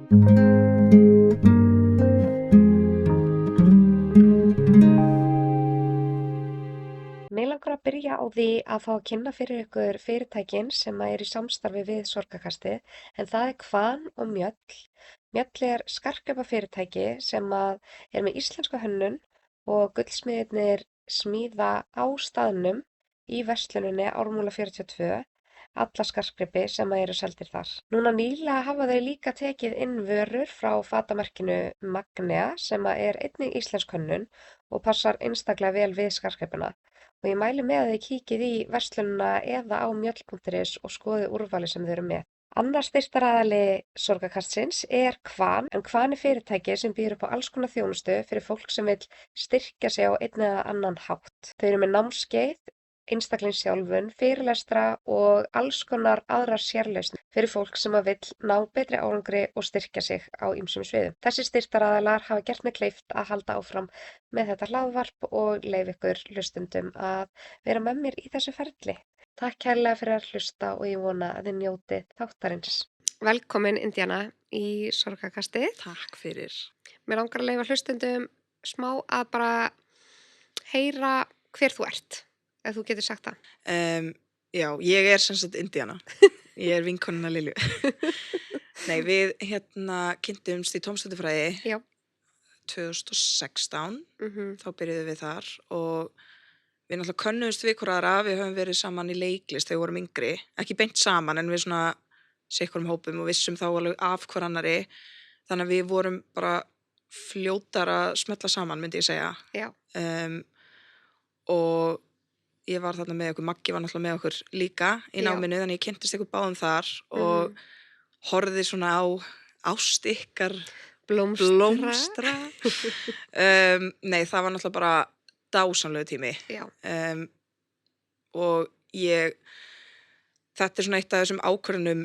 Mig langar að byrja á því að fá að kynna fyrir ykkur fyrirtækin sem eru í samstarfi við Sorgarkastið, en það er Kvan og Mjöll. Mjöll er skartgripafyrirtæki sem er með íslenska hönnun og gullsmiðirnir smíða á staðnum í versluninni Ármúla 42 alla skartgripi sem eru seldir þar. Núna nýlega hafa þau líka tekið inn vörur frá fatamerkinu Magnea sem er einnig íslensk hönnun og passar einstaklega vel við skartgripina. Og ég mæli með að þið kíkið í verslunina eða á mjöll.is og skoðið úrvalið sem þau eru með. Annar styrktaraðili Sorgarkastsins er Kvan, en Kvan er fyrirtæki sem býður upp á alls konar þjónustu fyrir fólk sem vill styrkja sig á einn eða annan hátt. Þau eru með námskeið, einstaklingsþjálfun, fyrirlestra og alls konar aðrar sérlausnir fyrir fólk sem vill ná betri árangri og styrkja sig á ýmsum sviðum. Þessi styrktaraðilar hafa gert mig kleift að halda áfram með þetta hlaðvarp og leyfa ykkur hlustendum að vera með mér í þessu ferli. Takk kærlega fyrir að hlusta og ég vona að þið njótið þáttarins. Velkomin Indíana í Sorgarkastið. Takk fyrir. Mér langar að leyfa hlustendum smá að bara heyra hver þú ert, ef þú getur sagt það. Já, ég er sem sagt Indíana. Ég er vinkonuna Lilju. Nei, við kynntumst í tómstundafræði. Já. 2016, þá byrjuðum við þar og við náttúrulega könnuðumst við hvort aðra, við höfum verið saman í leiklist þegar við vorum yngri, ekki beint saman en við svona sitthvorum hópum og vissum þá alveg af hver annari, þannig að við vorum bara fljótar að smella saman, myndi ég segja. Já. Og ég var þarna með okkur, Maggi var náttúrulega með okkur líka í náminu, þannig ég kynntist ykkur báðum þar og horfði svona á ást ykkar blómstra. Nei, það var náttúrulega bara dásamlegu tími. Já. Og þetta er svona eitt af þessum ákvörðunum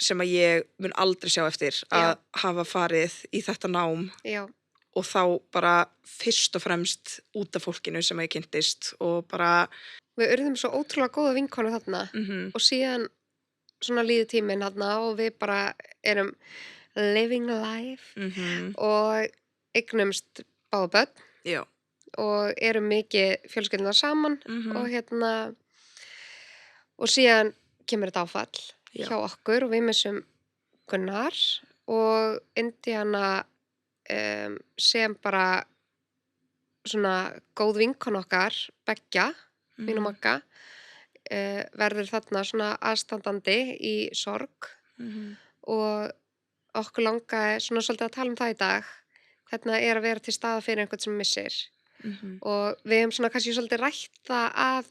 sem að ég mun aldrei sjá eftir að hafa farið í þetta nám. Já. Og þá bara fyrst og fremst út af fólkinu sem ég kynntist og bara... Við urðum svo ótrúlega góða vinkonu þarna og síðan svona líður tíminn þarna og við bara erum living life og eignumst báða börn. Já. Og erum mikið fjölskyldunar saman og síðan kemur þetta áfall hjá okkur og við missum Gunnar og Indíana sem bara svona góð vinkona okkar beggja, mín og Magga, verður þarna svona aðstandandi í sorg og okkur langaði svona svolítið að tala um það í dag, hvernig það er að vera til staðar fyrir einhvern sem missir. Og við hefum svona kannski svolítið rætt það að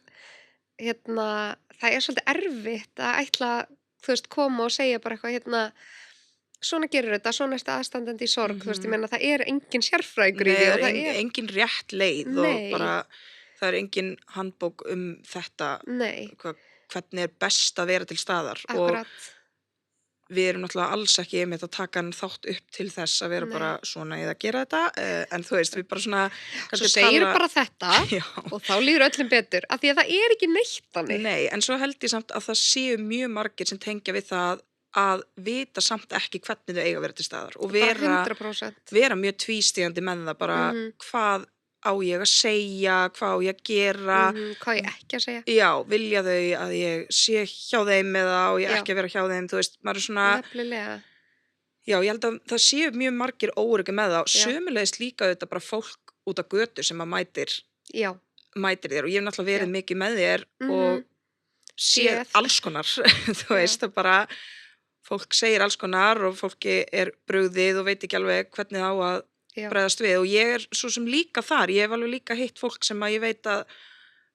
það er svolítið erfitt að ætla, þú veist, koma og segja bara eitthvað svona gerur þetta, svona ertu aðstandandi í sorg, þú veist, ég meina það er engin sérfræðingur í því og það er engin rétt leið og bara það er engin handbók um þetta. Nei. Hvernig er best að vera til staðar. Akkurat. Og við erum náttúrulega alls ekki einmitt að taka hann þátt upp til þess að vera bara svona eða gera þetta, en þú veist, við bara svona... Svo segir bara þetta og þá líður öllum betur, af því að það er ekki neitt þannig. Nei, en svo held ég samt að það séu mjög margir sem tengja við það að vita samt ekki hvernig þau eiga að vera til staðar og vera mjög tvístígandi með það bara hvað á ég að segja, hvað á ég að gera, hvað ég ekki að segja. Já, vilja þau að ég sé hjá þeim eða á ég ekki að vera hjá þeim, þú veist, maður er svona... Nefnilega. Já, ég held að það séu mjög margir óöryggi með það og sömulegis líka þetta bara fólk út á götu sem að mætir þér og ég hef náttúrulega verið mikið með þér og séð alls konar, þú veist, það bara fólk segir alls konar og fólki er brugðið og veit ekki alveg hvernig á að bregðast við og ég er svo sem líka þar, ég hef alveg líka hitt fólk sem að ég veit að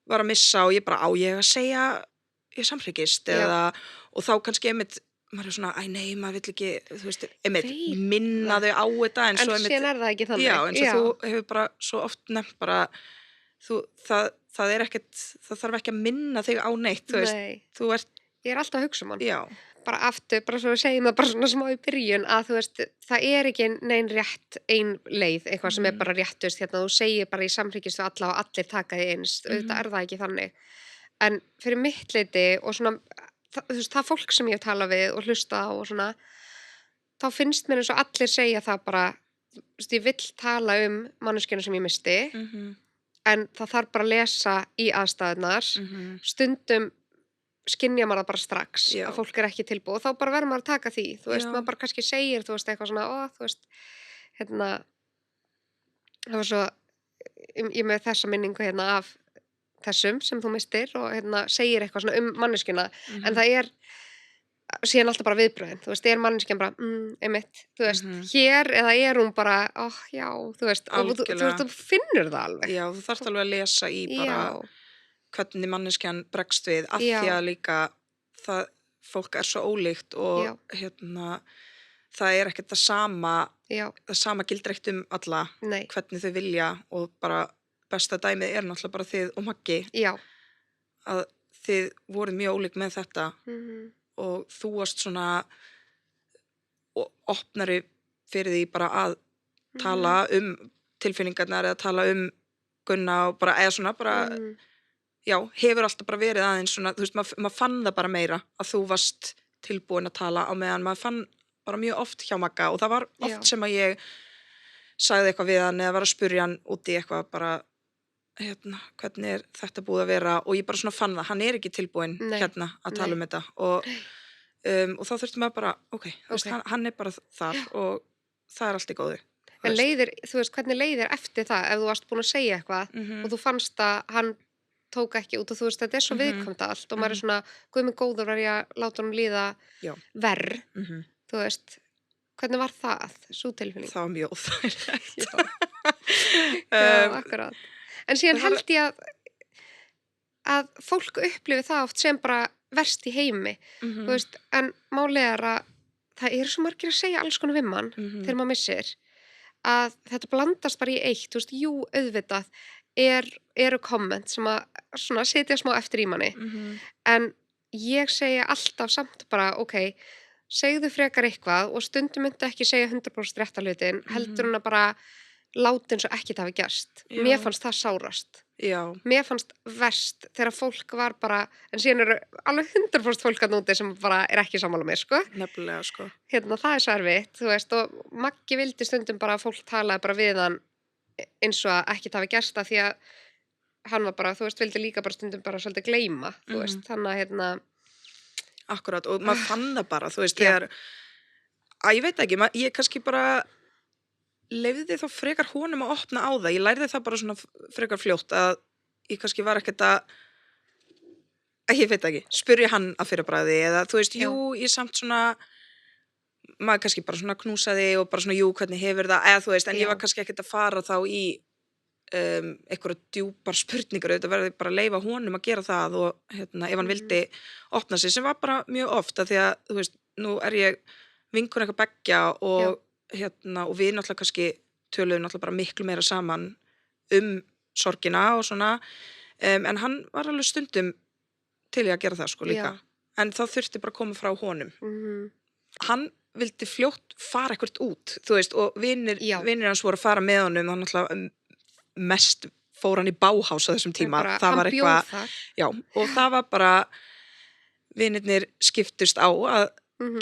var að missa og ég bara á ég að segja ég samhryggist og þá kannski einmitt maður er svona, nei, maður vill ekki þú veist, einmitt, minna þau á þetta en svo einmitt, síðan er það ekki þannig. Já, en svo þú hefur bara svo oft nefnt bara það er ekkert, það þarf ekki að minna þig á neitt, þú veist, ég er alltaf að hugsa um hann. Já. Bara aftur, bara svo við segjum það bara svona smá í byrjun að þú veist, það er ekki nein rétt ein leið, eitthvað sem er bara réttust þú segir bara í samhryggist við alla og allir taka því eins, auðvitað er það ekki þannig en fyrir mitt leyti og svona þú veist, það fólk sem ég hef talað við og hlusta á og svona þá finnst mér eins og allir segja það bara, ég vill tala manneskjuna sem ég misti, en það þarf bara að lesa í aðstæðunar, stundum skynja maður það bara strax að fólk ekki tilbúið, þá bara verður maður að taka því, þú veist, maður bara kannski segir, þú veist, eitthvað svona, þú veist, það var svo, ég með þessa minningu af þessum sem þú mistir og segir eitthvað svona manneskjuna, en það síðan alltaf bara viðbröðin, þú veist, manneskjan bara, einmitt, þú veist, hér eða hún bara, já, þú veist, og þú finnur það alveg. Já, þú þarft alveg að lesa í bara hvernig manneskjan bregst við, af því að líka fólk svo ólíkt og það ekkert það sama gildir ekkert alla, hvernig þau vilja og bara besta dæmið náttúrulega bara þið og Maggi, að þið voruð mjög ólík með þetta og þú varst svona opnari fyrir því bara að tala tilfinningarnar eða tala Gunna og bara, eða svona bara hefur alltaf bara verið aðeins svona, þú veist, maður fann það bara meira að þú varst tilbúin að tala á meðan maður fann bara mjög oft hjá Magga og það var oft sem að ég sagði eitthvað við hann eða var að spurja hann út í eitthvað bara, hvernig þetta búið að vera og ég bara svona fann það, hann ekki tilbúin að tala þetta og þá þurfti maður bara, þú veist, hann bara þar og það allt í góðu. En þú veist, hvernig leiðir eftir það ef þú varst búin að segja eitthvað og þú fannst að hann tók ekki út og þú veist, þetta svo viðkvæmt allt og maður svona, guð minn góður var ég að láta honum líða verr, þú veist, hvernig var það, sú tilfinning? Það var mjög óþægilegt. Já, akkurat. En síðan held ég að fólk upplifi það oft sem bara verst í heimi, þú veist, en málið að það svo margir að segja alls konar við mann þegar maður missir, að þetta blandast bara í eitt, þú veist, jú, auðvitað, eru komment sem að svona setja smá eftir í manni en ég segja alltaf samt bara segðu frekar eitthvað og stundum myndi ekki segja 100% rétta hlutin heldur hún að bara láta eins og ekkert hafi gerst. Mér fannst það sárast. Mér fannst verst þegar fólk var bara, en síðan eru alveg 100% fólk að núti sem bara ekki sammála mér, sko. Nefnilega, sko. Það svo erfitt, þú veist, og Maggi vildi stundum bara að fólk talaði bara við hann eins og að ekkert hafi gerst það því að hann var bara, þú veist, vildi líka bara stundum bara svolítið gleyma, þú veist, þannig að Akkurat, og maður fann það bara, þú veist, þegar ég veit ekki, ég kannski bara leyfði þá frekar honum að opna á það, ég lærði það bara svona frekar fljótt að ég kannski var ekkert að ég veit ekki, spurja hann að fyrirbragði eða þú veist, ég samt svona maður kannski bara svona knúsaði og bara svona, hvernig hefur það, eða þú veist, en ég var kannski ekkert að fara þá í einhverja djúpar spurningar, þetta verði bara að leyfa honum að gera það og ef hann vildi opna sig, sem var bara mjög ofta því að, þú veist, nú ég vinkun eitthvað beggja og og við náttúrulega kannski töluðum náttúrulega bara miklu meira saman sorgina og svona en hann var alveg stundum til í að gera það sko líka en þá þurfti bara að koma frá honum hann vildi fljótt fara eitthvað út, þú veist, og vinir hans voru að fara með honum, hann náttúrulega mest fór hann í Bauhaus á þessum tíma, það var eitthvað og það var bara vinirnir skiptust á að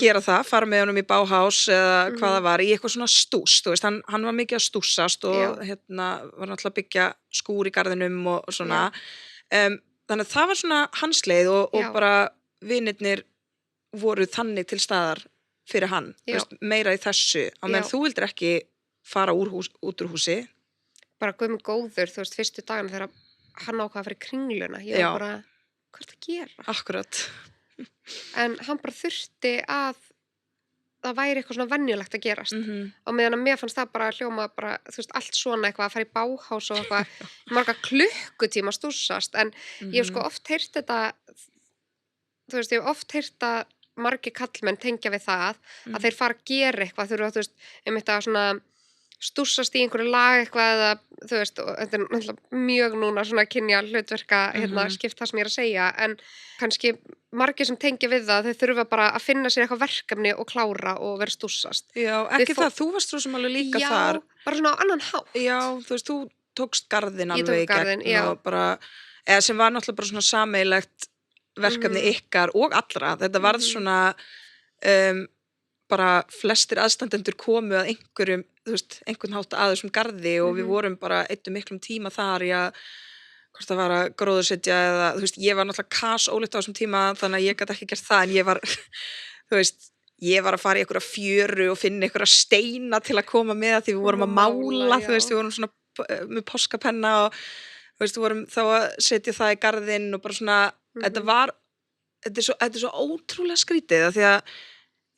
gera það, fara með honum í Bauhaus eða hvað það var, í eitthvað svona stús, þú veist, hann var mikið að stúsast og var náttúrulega að byggja skúr í garðinum og svona þannig að það var svona hans leið og bara vinirnir voru þannig til staðar fyrir hann, þú veist, meira í þessu á meðan þú vildir ekki fara út úr húsi bara guð minn góður, þú veist, fyrstu dagana þegar hann ákvað að fara í Kringluna ég var bara, hvað er það að gera? Akkurat en hann bara þurfti að það væri eitthvað svona venjulegt að gerast og meðan að mér fannst það bara hljóma bara, þú veist, allt svona eitthvað að fara í Bauhaus og eitthvað marga klukkutíma stúsast en ég hef sko oft heyrt þetta þú veist, ég hef oft heyrt að margir kallmenn tengja við það að þeir fara að gera eitthvað þurfa, þú veist, þetta svona stúsast í einhverju lag eitthvað eða, þú veist, og þetta náttúrulega mjög núna svona kynja hlutverka skipt það sem ég að segja, en kannski margir sem tengja við það, þau þurfa bara að finna sér eitthvað verkefni og klára og vera stúsast. Já, ekki það, þú varst svo sem alveg líka þar. Já, bara svona á annan hátt. Já, þú veist, þú tókst garðin alveg í gegn og bara, eða sem var náttúrulega bara svona sameigilegt verkefni ykkar og allra, þetta varð svona bara flestir aðstandendur komu að einhverjum, þú veist, einhvern hátt að þessum garði og við vorum bara eittum miklum tíma þar í að hvort það var að gróðursetja eða, þú veist, ég var náttúrulega kasólykt á þessum tíma þannig að ég gat ekki gert það en ég var, þú veist, ég var að fara í einhverja fjöru og finna einhverja steina til að koma með því við vorum að mála, þú veist, við vorum svona með páskapenna og, þú veist, við vorum þá að setja það í garðinn og bara svona, þetta er svo ótrúlega skrítið af því að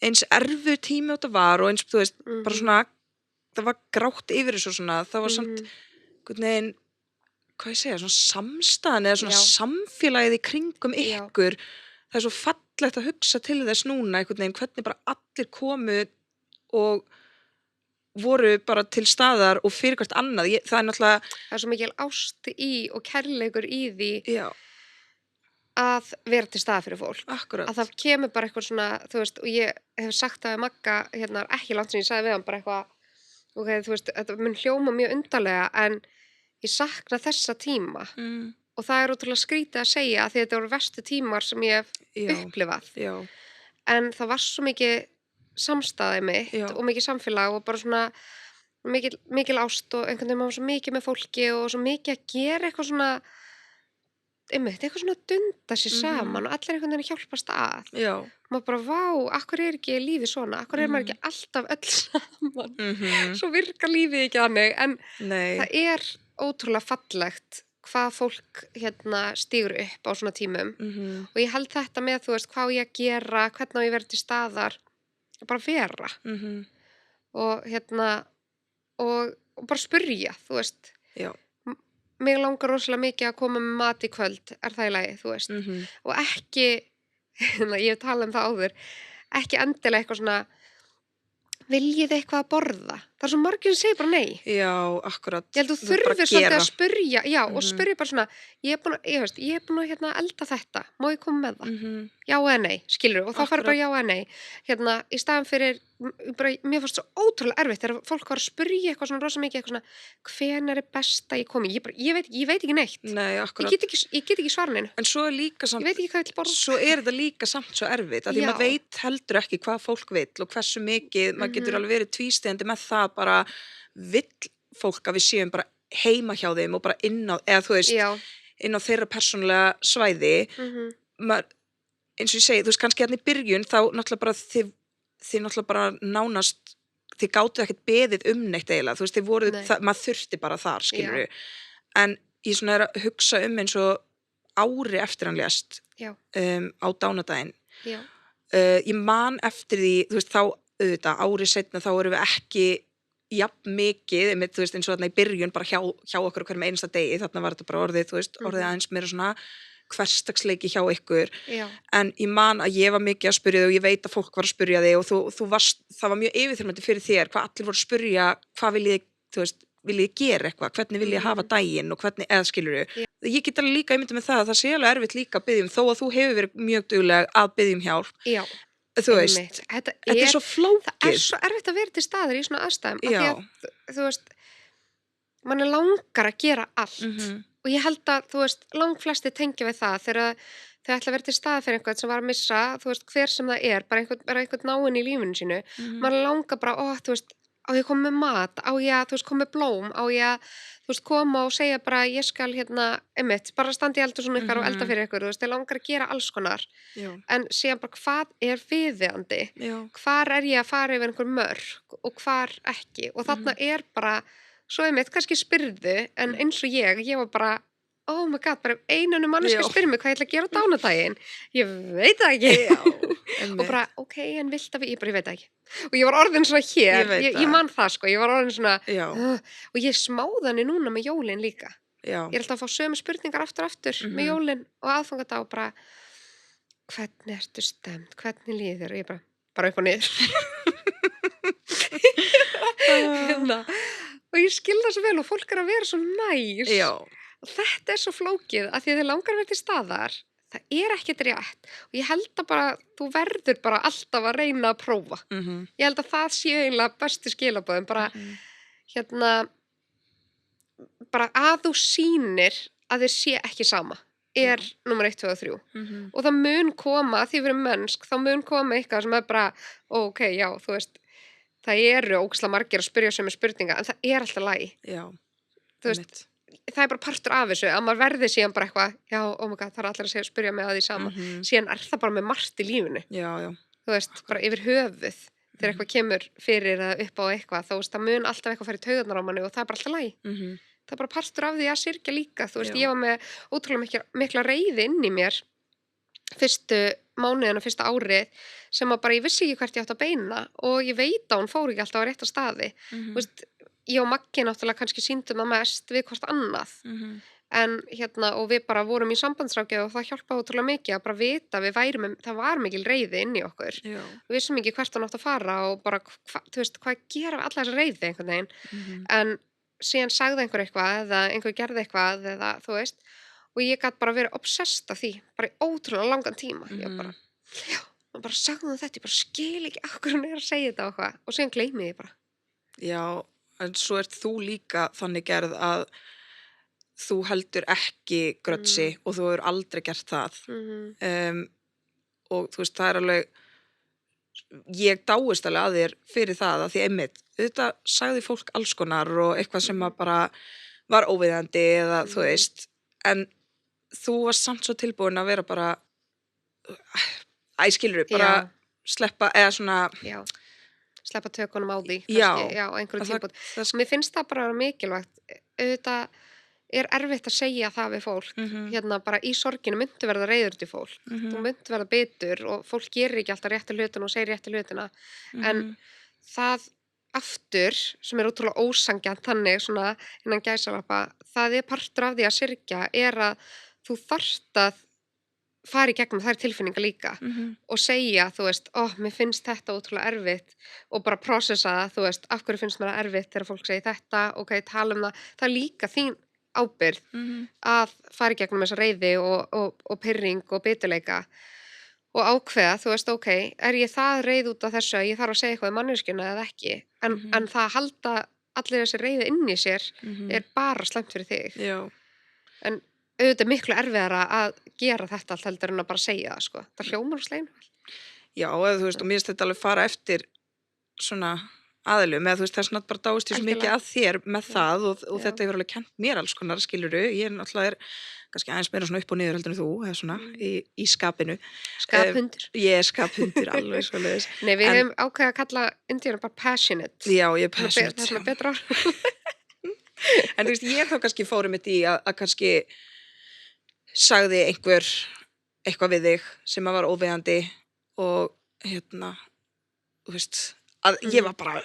eins erfur tími þetta var og eins, þú veist, bara svona, það var grátt yfir þessu svona, það var samt, einhvern veginn, hvað ég segja, svona samstæðan eða svona samfélagið í kringum ykkur, það er svo fallegt að hugsa til þess núna, einhvern veginn, hvernig bara allir komu og voru bara til staðar og fyrir hvert annað, það er náttúrulega... Það er svo mikil ást í og kærleikur í því að vera til staðar fyrir fólk. Akkurat. Að það kemur bara eitthvað svona, þú veist, og ég hef sagt það við Magga, hérna, ekki langt sem ég sagði við hann bara eitthvað, ok, þú veist, þetta mun hljóma mjög undarlega, en ég sakna þessa tíma og það er ótrúlega skrítið að segja að því þetta voru verstu tímar sem ég hef upplifað. Já. En það var svo mikið samstæði mitt og mikið samfélag og bara svona mikil ást og einhvern veginn maður svo mikið með fólki og svo mikið að gera eitthvað svona eitthvað svona dunda sér saman og allir einhvern veginn hjálpast að. Já. Maður bara, vá, akkur er ekki lífið svona? Akkur er maður ekki alltaf öll saman? Svo virkar lífið ekki þannig, en það er ótrúlega fallegt hvað fólk hérna stígur upp á svona tímum og ég held þetta með, þú veist, hvað ég að gera, hvernig á ég verið til staðar, bara vera og hérna og bara spyrja, þú veist. Já. Mig langar rosalega mikið að koma með mat í kvöld, er það í lagi, þú veist, og ekki, ég hef talað um það áður, ekki endilega eitthvað svona, viljið eitthvað að borða? Það er svo margir sem segir bara nei. Já, akkurat. Ég held þú þurfir svolítið að spyrja, og spyrja bara svona, ég er búin að hérna, elda þetta, má ég koma með það? Já eða nei, skilur, og þá fara bara já eða nei. Hérna, í staðan fyrir, bara, mér fannst svo ótrúlega erfitt þegar fólk var að spyrja eitthvað svona rosa mikið, eitthvað svona, hvenær er best að ég komi? Ég veit ekki neitt. Nei, akkurat. Ég get ekki svara neinu. En svo er líka samt, ég veit ekki hvað ég vil borða. Svo er þetta líka samt svo erfitt, að því maður veit heldur ekki hvað fólk vill og hversu mikið, maður getur alveg verið tvístígandi með það bara vill fólk að við séum bara heima hjá þeim og bara inn á, eða þú veist, inn á þeirra persónulega svæði, maður, eins og ég segi, þú veist, kannski hérna í byrjun þá náttúrulega bara þið náttúrulega bara nánast, þið gátuð ekkert beðið neitt eiginlega, þú veist, þið voruð, maður þurfti bara þar, skilur við, en ég svona er að hugsa eins og ári eftir hann lést, á dánadaginn, ég man eftir því, þú veist, þá auðvitað, ári seinna þá erum við ekki jafn mikið, þú veist, eins og þarna í byrjun bara hjá okkur hverjum einasta degi, þarna var þetta bara orðið, þú veist, orðið aðeins meira svona hversdagsleiki hjá ykkur, en ég man að ég var mikið að spyrja þig og ég veit að fólk var að spyrja þig og þú varst, það var mjög yfirþyrmandi fyrir þér, hvað allir voru að spyrja, hvað viljið, þú veist, viljið gera eitthvað, hvernig viljið hafa daginn og hvernig, eða skilur þau, ég get alveg líka ímyndað með það að það sé alveg erfitt líka að biðja þó að þú hefur verið mjög dugleg að biðja hjálp, þú veist, þetta er svo flókið. Það er svo erfitt að vera til staðar í svona aðstæðum, af því að, þú veist, mann langar að gera allt og ég held að, þú veist, langflesti tengja við það þegar þau ætla að vera til staðar fyrir einhvern sem var að missa, þú veist, hver sem það er, bara einhvern náinn í lífinu sínu, mann langar bara, þú veist, á ég að koma með mat, á ég að, þú veist, koma með blóm, á ég að, þú veist, koma og segja bara, ég skal hérna, bara standa í eldur svona ykkar og elda fyrir ykkur, þú veist, ég langar að gera alls konar, en síðan bara, hvað er viðeigandi? Hvar er ég að fara yfir einhver mörk og hvar ekki? Og þarna er bara, svo kannski spyrðu, en eins og ég var bara, oh my god, bara einunum manneska spyrir mig hvað ég ætla að gera á dánadaginn, ég veit það ekki, og bara, ok, en vilt að ég veit það ekki, og ég var orðin svona hér, ég man það sko, ég var orðin svona, og ég smáða henni núna með jólin líka, ég er alltaf að fá sömu spurningar aftur með jólin og aðfangadag og bara, hvernig ertu stemmt, hvernig líður, og ég bara upp og niður, og ég skil það svo vel og fólk er að vera svo næs, og þetta er svo flókið að því að þið langar að vera til staðar, það er ekkert rétt og ég held að bara, þú verður bara alltaf að reyna að prófa. Ég held að það sé eiginlega bestu skilaboðin, bara hérna, bara að þú sýnir að þér sé ekki sama. númer 1, 2 og 3 og það mun koma, því við erum mennsk þá mun koma eitthvað sem bara ok, já, þú veist það eru ógeðslega margir að spyrja sömu spurninga en það alltaf lagi þú veist, það bara partur af þessu að maður verði síðan bara eitthvað já, oh my god, það allir að spyrja mig að því sama síðan það bara með margt í lífinu þú veist, bara yfir höfuð þegar eitthvað kemur fyrir eða upp á eitthvað þá veist, það mun alltaf eitthvað fara í taugarnar á manni og það bara alltaf lagi það bara partur af því að syrgja líka þú veist, ég var með ótrúlega mikla reiði inn í mér fyrstu mánuðina, fyrsta árið sem að bara ég vissi ekki hvert ég átt að beina og ég veit að hún fór ekki alltaf á rétta staði þú veist, ég og Maggi náttúrulega kannski sýndum það mest við hvort annað en og við bara vorum í sambandsráðgjöf og það hjálpaði ótrúlega mikið að bara vita það var mikil reiði inn í okkur við vissum ekki hvert hún átt að fara og bara, þú veist, hvað gera við alla þessa reiði einhvern veginn en síðan sagði einhver eitthvað eða einhver gerði eitthvað eða þú veist og ég gat bara verið obsessed af því bara í ótrúlega langan tíma ég bara, já, og bara sagði þetta ég bara skil ekki okkur hún að segja þetta og eitthvað og síðan gleymi ég bara Já, en svo ert þú líka þannig gerð að þú heldur ekki grötsi og þú hefur aldrei gert það og þú veist, það alveg ég dáist alveg að þér fyrir það að því einmitt, auðvitað sagði fólk alls konar og eitthvað sem að bara var óviðandi eða þú veist en þú varst samt svo tilbúin að vera bara skilurðu, bara sleppa eða svona sleppa tökunum á því kannski, á einhverjum tímpúti mér finnst það bara mikilvægt auðvitað erfitt að segja það við fólk bara í sorginu myndu verða reiður til fólk þú myndu verða bitur og fólk gerir ekki alltaf réttu hlutina og segir réttu hlutina en það aftur sem ótrúlega ósanngjarnt þannig svona innan gæsalappa það partur af því að syrgja að þú þarft að fara í gegnum þær tilfinningar líka og segja, þú veist, mér finnst þetta ótrúlega erfitt og bara processa það, þú veist, af hverju finnst mér það erfitt þegar fólk segir þetta, ok, tala það líka þín ábyrgð að fara í gegnum þessa reiði og pirring og biturleika og ákveða, þú veist, ok, ég það reið út af þessu að ég þarf að segja eitthvað í manneskjuna eða ekki, en það halda allir þessi reiði inn í sér bara slæmt fyrir þig en auðvitað miklu erfiðara að gera þetta allt heldur en að bara segja það, sko. Það hljómar og sleimur. Já, eða þú veist, og mér finnst þetta alveg fara eftir svona aðilum, eða þú veist, það er svona bara dáist ég svo mikið að þér með það og þetta hefur alveg kennt mér alls konar, skilurðu, ég náttúrulega kannski aðeins meira svona upp og niður heldur en þú, eða svona, í skapinu. Skaphundur. Ég skaphundur, alveg svoleiðis. Nei, við hefum ákveðið að kalla indíána bara passionate. Já, ég er passionate. Það er svona betra orð. En þú veist, ég þá kannski fórum mitt í að kannski sagði einhver eitthvað við þig sem að var óviðandi og þú veist, að ég var bara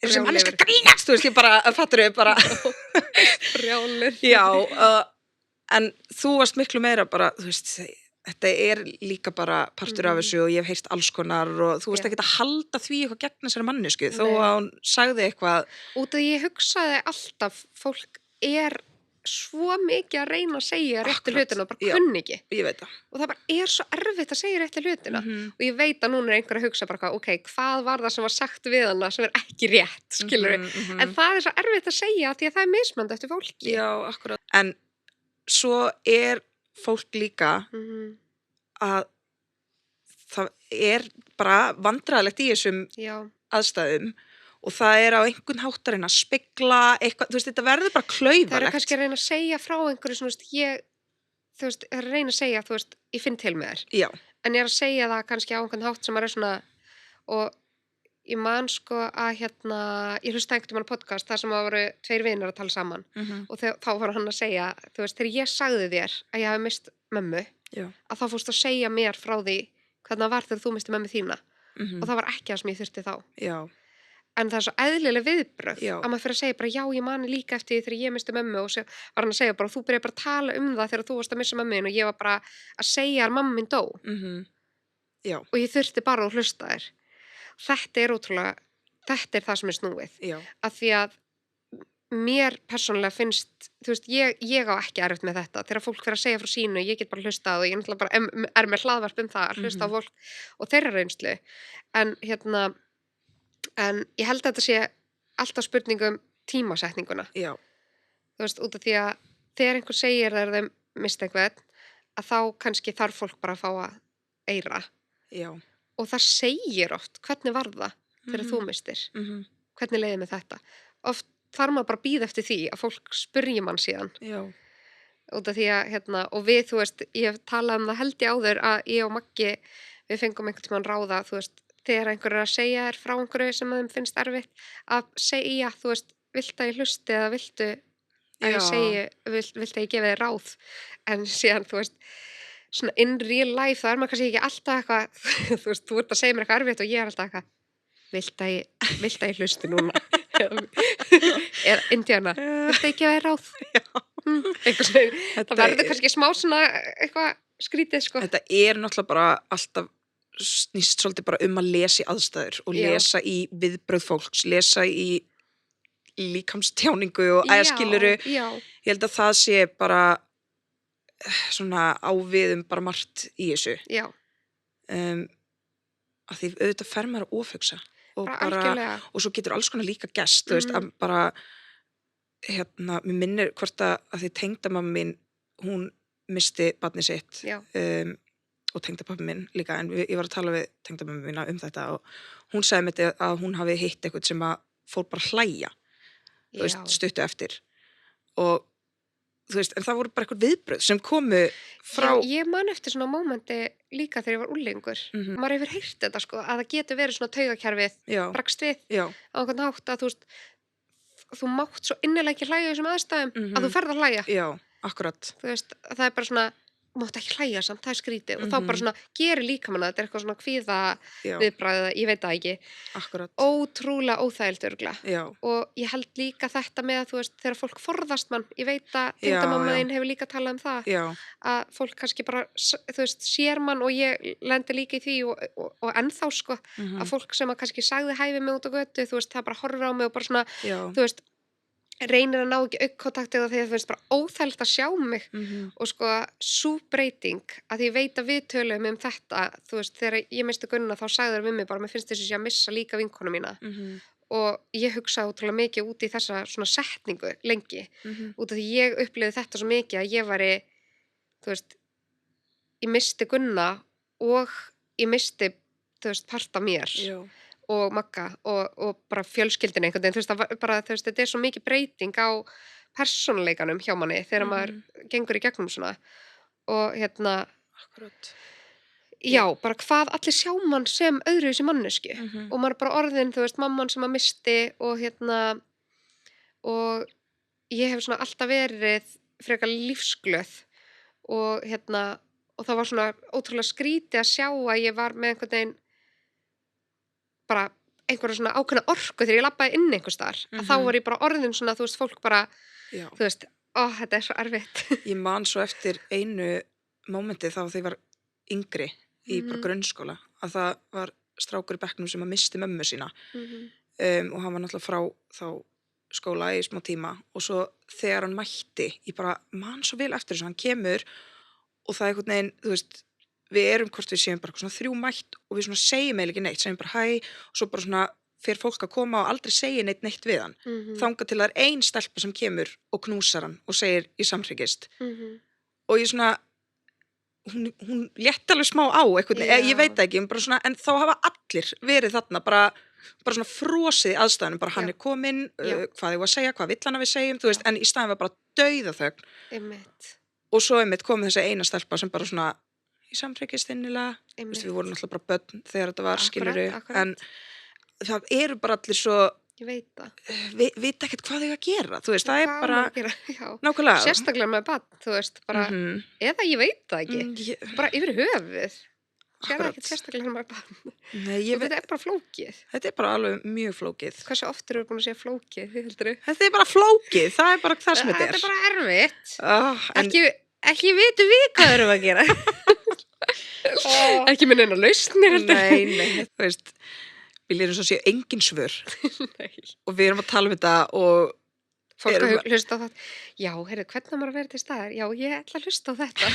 þessi manneska grínast, þú veist, ég bara fattur þau bara Brjálir. Já, en þú varst miklu meira bara, þú veist, þetta líka bara partur af þessu og ég hef heyrt alls konar og þú veist ekki að halda því eitthvað gegn þessari mannesku þó að hún sagði eitthvað út af ég hugsaði alltaf fólk svo mikið að reyna að segja réttu hlutina og bara kunni ekki ég veit það og það bara svo erfitt að segja réttu hlutina og ég veit að núna einhver að hugsa bara ok, hvað var það sem var sagt við hana sem ekki rétt, skilur en það svo erfitt að segja því að það er mismunandi eftir fólki Já, akkurat en svo fólk líka að það bara vandræðalegt í þessum aðstæðum og það á einhvern hátt að reyna að spegla eitthvað, þú veist, þetta verður bara klaufalegt. Það kannski að reyna að segja frá einhverju svona, þú veist, að reyna að segja, þú veist, ég finn til með þér. Já. En ég að segja það kannski á einhvern hátt sem er svona, og ég man sko að ég hlusta einhvern veginn á podcast þar sem voru 2 vinir að tala saman og þá var hann að segja, þú veist, þegar ég sagði þér að ég hafi mist mömmu, að þá fórst að segja mér frá því hvernig það var þegar þú misti mömmu þína og það var ekki það sem ég þurfti þá. Já. En það svo eðlileg viðbrögð að maður fyrir að segja bara já, ég mani líka eftir því þegar ég misti mömmu og var hann að segja bara þú byrjaði bara að tala það þegar þú varst að missa mömmu og ég var bara að segja að mamma mín dó Já. Og ég þurfti bara að hlusta þér. Þetta ótrúlega, þetta það sem snúið af því að mér persónulega finnst, þú veist, ég á ekki erfitt með þetta þegar fólk fyrir að segja frá sínu, ég get bara hlustað og ég náttúrulega bara með hlaðvarp það að hlusta á fólk og þeirra reynslu en ég held að þetta sé alltaf spurningum tímasetninguna Já. þú veist, út af því að þegar einhver segir þegar þeim mista einhvern að þá kannski þarf fólk bara að fá að eyra. Já. Og það segir oft, hvernig var það þegar þú mistir? Hvernig leiði með þetta? Oft þarf maður bara að bíða eftir því að fólk spyrji mann síðan. Já. Út af því að, og við, þú veist, ég hef talað það held ég áður að ég og Maggi, við fengum einhvern tímann ráða, þú veist, þegar einhver að segja þér frá einhverju sem þeim finnst erfitt, að segja, þú veist, viltu að ég hlusti eða viltu að ég segi, viltu að ég gefi þér ráð, en síðan, þú veist, svona in real life, það maður kannski ekki alltaf eitthvað, þú veist, þú ert að segja mér eitthvað erfitt og ég alltaf eitthvað, viltu að ég hlusti núna? Eða Indiana, viltu að ég gefi þér ráð? Eitthvað svona, það verður kannski smá svona eitthvað skrítið, sko. Þetta náttúrulega bara alltaf snýst svolítið bara að lesa í aðstæður og lesa í viðbrögð fólks, lesa í líkamstjáningu og æskiluru. Ég held að það sé bara svona ávið bara margt í þessu. Já. Að því auðvitað fer maður að ofhugsa og svo getur alls konar líka gerst, þú veist, að bara mér minnir hvort að því tengdamamma mín, hún misti barnið sitt og tengdapappi minn líka, en ég var að tala við tengdamamma mína þetta og hún sagði mér að hún hafi hitt eitthvað sem að fór bara hlæja, þú veist, stuttu eftir og þú veist, en það voru bara eitthvað viðbrögð sem komu frá... Já, ég man eftir svona mómenti líka þegar ég var úlingur. Maður hefur heyrt þetta, sko, að það getur verið svona taugakerfið, bregst við á einhvern hátt að þú mátt svo innilega ekki hlæja í þessum aðstæðum að þú ferð að hlæja. Já, akkurat. Þú veist, það bara svona, mátt ekki hlæja samt, það skrítið og þá bara svona gerir líkamann þetta eitthvað svona kvíða viðbragð, ég veit það ekki. Akkurat. Ótrúlega óþægilt örugglega. Og ég held líka þetta með að þú veist, þegar fólk forðast mann, ég veit að tengdamamma þín hefur líka talað það, að fólk kannski bara, þú veist, sér mann og ég lendi líka í því og ennþá sko, að fólk sem að kannski sagði hæfi mig út á götu, þú veist, það bara horfir á mig og bara svona, þú veist, reynir að ná ekki augnkontakt eða því að það finnst bara óþægilegt að sjá mig og sko sú breyting að ég veit að við tölum þetta, þú veist, þegar ég misti Gunna þá sagði þær við mig bara, mér finnst þessi að missa líka vinkonu mína og ég hugsaði ótrúlega mikið út í þessa svona setningu lengi, út af því ég upplifði þetta svo mikið að ég væri, þú veist, ég misti Gunna og ég misti, þú veist, part af mér. Já. Og Magga og bara fjölskyldin einhvern veginn, þú veist, bara, þú veist, þetta svo mikið breyting á persónuleikanum hjá manni þegar maður gengur í gegnum svona og Akkurat. Já, bara hvað allir sjá mann sem öðruvísi mannesku og maður bara orðin, þú veist, mamman sem að misti og og ég hef svona alltaf verið frekar lífsglöð og og það var svona ótrúlega skrítið að sjá að ég var með einhvern veginn bara einhverja svona ákveðna orku þegar ég labbaði inn einhvers staðar, að þá var ég bara orðin svona, þú veist, fólk bara, þú veist, þetta svo erfitt. Ég man svo eftir einu mómenti þá þegar ég var yngri í bara grunnskóla, að það var strákur í bekknum sem að misti mömmu sína og hann var náttúrulega frá þá skóla í smá tíma og svo þegar hann mætti, ég bara man svo vel eftir þess að hann kemur og það einhvern veginn, þú veist, við hvort við séum bara svona 3 mætt og við svona segjum eiginlega ekki neitt, segjum bara hæ og svo bara svona fyrir fólk að koma og aldrei segja neitt við hann þangað til það ein stelpa sem kemur og knúsar hann og segir ég samhryggist og ég svona hún létt alveg smá á eitthvað, ég veit ekki bara svona, en þá hafa allir verið þarna bara svona frosið í aðstæðunum bara hann kominn, hvað ég var að segja, hvað vill hann að við segjum, þú veist, en í staðin var bara dauðaþögn og svo komið þessi eina stelpa sem bara svona í samhryggist innilega, við vorum náttúrulega bara börn þegar þetta var, skiluru, en það eru bara allir svo, ég veit það, veit ekkert hvað þau að gera, þú veist, það bara, nákvæmlega, sérstaklega með barn, þú veist, bara, eða ég veit það ekki, bara yfir höfuð, sér það ekkert sérstaklega með barn, nei, þetta bara flókið, þetta bara alveg mjög flókið, hversu oft eru búin að segja flókið, þið heldur, þetta bara flókið, það bara það sem þetta bara erfitt, ekki vitum við hvað erum að gera ekki með neina lausnir nei, þú veist við erum svo að séu engin svör og við erum að tala um þetta og fólk að hlusta á það já, heyrðu, hvernig maður að vera til staðar já, ég ætla að hlusta á þetta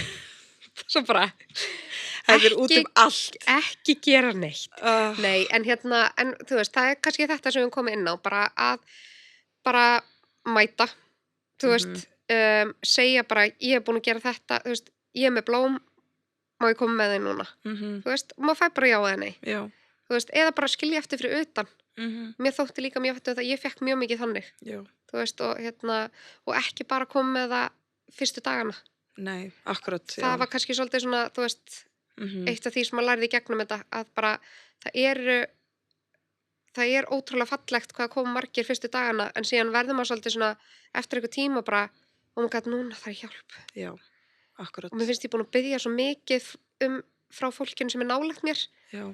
svo bara þetta út allt ekki gera neitt nei, en en þú veist, það kannski þetta sem við komum inn á bara að mæta þú veist segja bara, ég hef búin að gera þetta þú veist, ég er með blóm, má ég koma með þeim núna? Þú veist, og maður fær bara já eða nei. Já. Þú veist, eða bara skilja eftir fyrir utan. Mér þótti líka mjög fættu ég fekk mjög mikið þannig. Já. Þú veist, og ekki bara koma með það fyrstu dagana. Nei, akkurat. Það var kannski svolítið svona, þú veist, eitt af því sem maður lærði í gegnum þetta, að bara, það er ótrúlega fallegt hvað koma margir fyrstu dagana, en síðan verður maður svolítið svona, eftir einhver tíma bara, og maður gæti núna það hjálp. Já, akkurat. Og mér finnst ég búin að biðja svo mikið frá fólkinu sem nálægt mér. Já.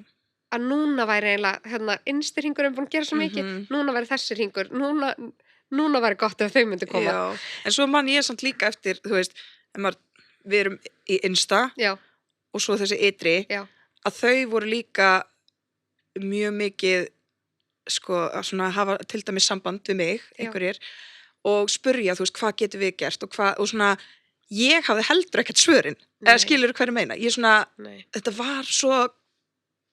Að núna væri eiginlega, innsti hringurinn búin að gera svo mikið, núna væri þessi hringur, núna væri gott ef þau myndi koma. Já, en svo man ég samt líka eftir, þú veist, við erum í Insta og svo þessi ytri, að þau voru líka mjög mikið, sko, að svona hafa til dæmis samband við mig, einhverjir, og spurja, þú veist, hvað getum við gert og svona, ég hafði heldur ekkert svörin, eða skilur hverju meina, ég svona, þetta var svo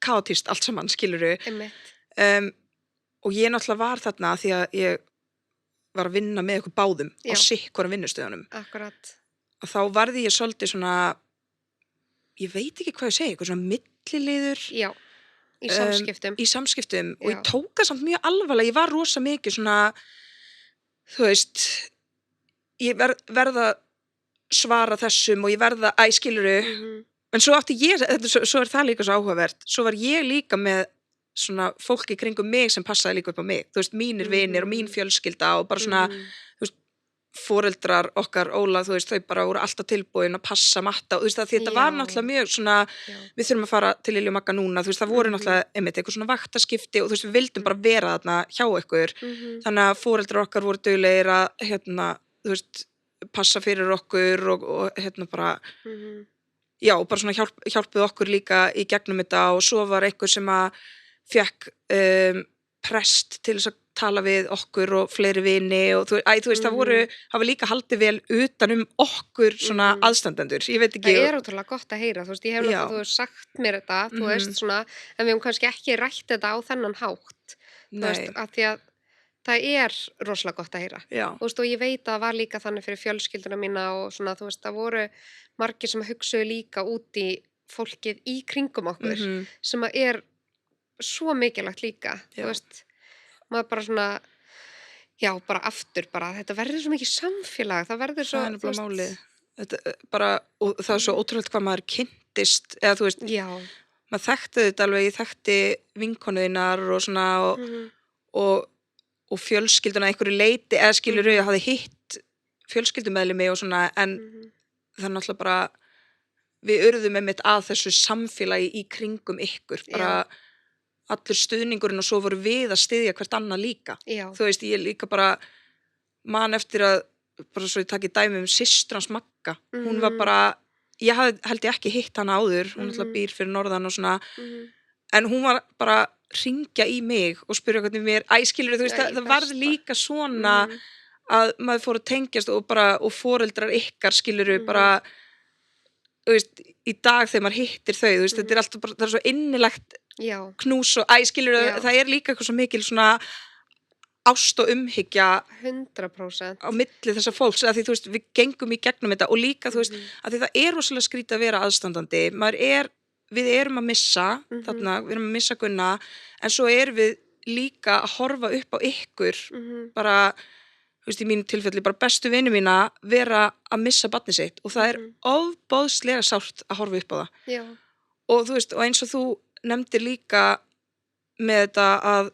kaotist allt saman, skiluru, og ég náttúrulega var þarna því að ég var að vinna með ykkur báðum á sikkorum vinnustöðunum. Akkurat. Og þá varði ég svolítið svona, ég veit ekki hvað ég segi, eitthvað svona milliliður. Já, í samskiptum. Í samskiptum, og ég tók það samt mjög alvarlega, ég var rosa mikið svona, þú veist, ég verða svara þessum og ég verða, skiluru, en svo átti ég, svo það líka svo áhugavert, svo var ég líka með svona fólki kringum mig sem passaði líka upp á mig, þú veist, mínir vinir og mín fjölskylda og bara svona, þú veist, foreldrar okkar, Óla, þú veist, þau bara voru alltaf tilbúin að passa matta, þú veist, að þetta var náttúrulega mjög svona, við þurfum að fara til Lilju og Magga núna, þú veist, það voru náttúrulega eitthvað svona vaktaskipti og þú veist, við vildum bara vera þarna hjá ykkur, þannig að foreldrar okkar voru duglegir að, þú veist, passa fyrir okkur og bara, já, bara svona hjálpuð okkur líka í gegnum þetta og svo var einhver sem að fekk prest til þess að tala við okkur og fleiri vini og þú veist, það var líka haldið vel utan okkur svona aðstandendur, ég veit ekki. Það er ótrúlega gott að heyra, þú veist, ég hef náttúrulega, þú hefur sagt mér þetta, þú veist, svona, en við hefum kannski ekki rætt þetta á þennan hátt, þú veist, af því að það er rosalega gott að heyra. Þú veist, og ég veit að það var líka þannig fyrir fjölskylduna mína og svona, þú veist, það voru margir sem hugsuðu líka út í fólkið í kringum okkur, sem að er svo mikilvægt líka, þú veist, maður bara svona, já, bara aftur bara, þetta verður svo mikið samfélag, það verður svo, þú veist, málið, þetta bara, og það er svo ótrúlega hvað maður kynntist, eða þú veist, maður þekkti þetta alveg, ég þekkti vinkonuðinnar og svona, og fjölskylduna einhverju leiti, eða skilur ég hafði hitt fjölskyldumeðlimi og svona, en það er náttúrulega bara, við urðum einmitt að þessu samfélagi í kringum ykkur, bara allur stuðningurinn og svo voru við að styðja hvert annað líka. Þú veist, ég líka bara man eftir að, bara svo ég taki dæmi systur hans Magga, hún var bara, ég held ég ekki hitt hana áður, hún alltaf býr fyrir norðan og svona, en hún var bara hringja í mig og spyrja hvernig mér, skilur þú veist, það varð líka svona að maður fór að tengjast og bara, og foreldrar ykkar skiluru bara, þú veist, í dag þegar maður hittir þau, þú veist, þetta er alltaf bara, það er svo innilegt knús og skilur það er líka eitthvað svo mikil svona ást og umhyggja 100% á milli þessa fólks, að því þú veist, við gengum í gegnum þetta og líka þú veist, að því það er rosalega skrítið að vera aðstandandi, við erum að missa þarna, við erum að missa Gunna, en svo erum við líka að horfa upp á ykkur bara, þú veist, í mínu tilfelli bara bestu vini mína vera að missa barnið sitt og það er ofboðslega sárt að horfa upp á það og þú veist, og eins og þú nefndir líka með þetta að,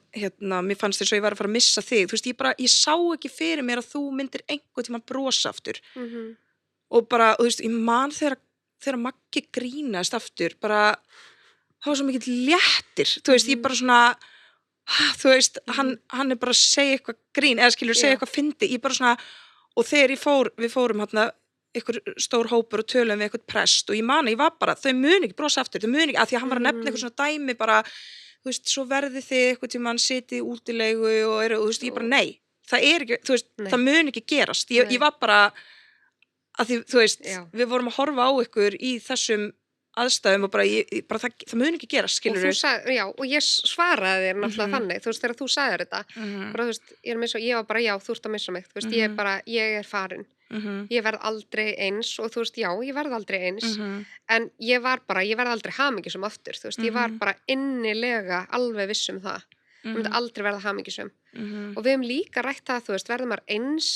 mér fannst þess að ég var að fara að missa þig, þú veist, ég sá ekki fyrir mér að þú myndir einhvern tímann brosa aftur og bara, þú veist, ég man þegar Maggi grínast aftur, bara það var svo mikill léttir, þú veist, ég bara svona, þú veist, hann er bara að segja eitthvað grín, eða skilur segja eitthvað fyndi, ég bara svona, og þegar við fórum einhver stór hópur og tölum við eitthvað prest og ég man að ég var bara, þau muni ekki brosa aftur, þau muni ekki, að því að hann var að nefna eitthvað svona dæmi bara, þú veist, svo verði þið eitthvað tímann sitið útilegu og þú veist, ég bara, nei, það er ekki, þú veist, það muni ekki gerast, ég var bara, að því, þú veist, við vorum að horfa á ykkur í þessum aðstæðum og bara það muni ekki gerast, skilur við. Og ég svaraði þér náttúrulega þannig, þú veist, þegar þú sagðir þetta, bara, þú veist, ég var bara, já, þú ert að missa mig, þú veist, ég er farin. ég verð aldrei eins og þú veist, já, ég verð aldrei eins en ég verð aldrei hamingjusum aftur, þú veist, ég var bara innilega alveg viss það ég myndi aldrei verða hamingjusum og við höfum líka rætt það, þú veist, verður maður eins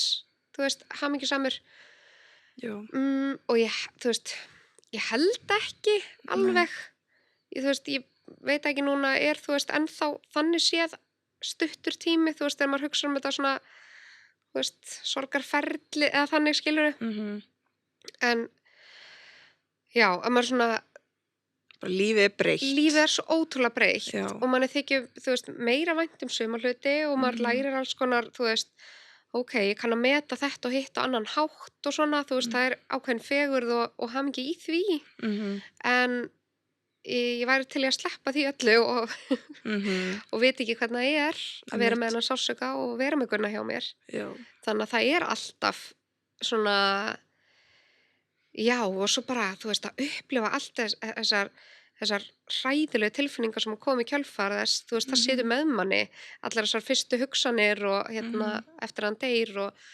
þú veist, hamingjusamur og þú veist ég held ekki alveg þú veist, ég veit ekki núna þú veist, ennþá þannig séð stuttur tími, þú veist, þegar maður hugsa þetta svona, þú veist, sorgarferli eða þannig skilurðu en já, að maður svona bara lífið breytt lífið svo ótrúlega breytt og manni þykir, þú veist, meira vænt suma hluti og maður lærir alls konar, þú veist ok, ég kann að meta þetta og hitta annan hátt og svona, þú veist, það ákveðin fegurð og hamingja í því en ég væri til að sleppa því öllu og veit ekki hvernig það að vera með hennar sársauka og vera með Gunna hjá mér þannig að það alltaf svona já og svo bara þú veist að upplifa allt þessar hræðilegu tilfinningar sem kom í kjölfar þess, þú veist, það situr með manni allar þessar fyrstu hugsanir og eftir hann deyr og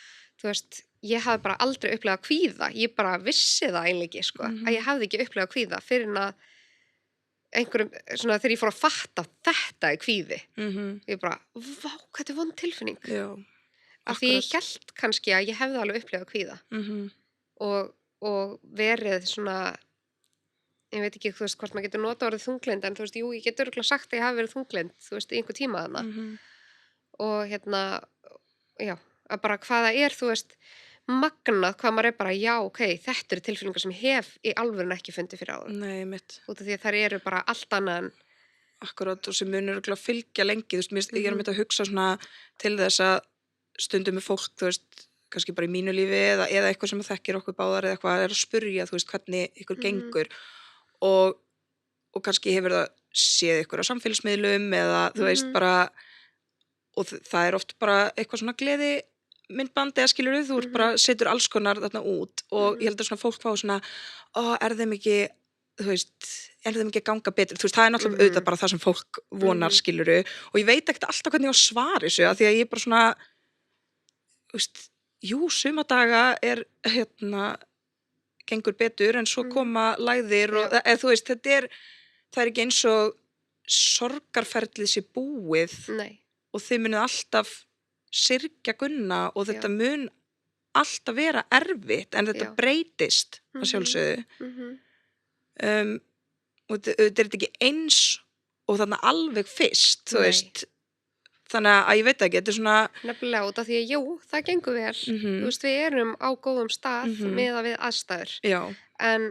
þú veist, ég hafði bara aldrei upplifað kvíða, ég bara vissi það eiginlega ekki, sko, að ég hafði ekki upplifað kvíða fyrir en að einhverjum, svona þegar ég fór að fatta þetta kvíði, ég bara vá, hvað þetta vond tilfinning af því ég hélt kannski að ég hefði alveg upplifað kvíða og verið svona ég veit ekki, þú veist, hvort maður getur notað orðið þunglynd en þú veist, jú, ég getur örugglega sagt að ég hafi verið þunglynd, þú veist, í einhver tíma þarna og já, að bara hvaða þú veist magnað hvað maður bara, já, ok, þetta eru tilfinningar sem ég hef í alvörun ekki fundið fyrir áður. Nei, mitt. Út af því að þær eru bara allt annað en akkurat og sem munur að fylgja lengi, þú veist, ég að hugsa svona til þess að stundum með fólk, þú veist, kannski bara í mínu lífi eða eitthvað sem þekkir okkur báðar eða eitthvað að spurja, þú veist, hvernig ykkur gengur og kannski hefur það séð ykkur á samfélagsmiðlum eða, þú veist, bara og það oft bara eitthvað svona gleði myndbandi eða skilurðu, þú bara setur alls konar þarna út og ég held að svona fólk fá svona, þeim ekki, þú veist, þeim ekki að ganga betur, þú veist, það náttúrulega auðvitað bara það sem fólk vonar skilurðu og ég veit ekkert alltaf hvernig ég á svar þessu að því að ég bara svona, þú veist, jú, suma daga gengur betur en svo koma lægðir og þú veist, það ekki eins og sorgarferlið sé búið og þið munið alltaf syrgja Gunna og þetta mun alltaf vera erfitt en þetta breytist að sjálfsögðu og þetta ekki eins og þannig alveg fyrst þú veist þannig að ég veit ekki, þetta svona nefnilega út af því að jú, það gengur vel þú veist, við erum á góðum stað með að við aðstæður en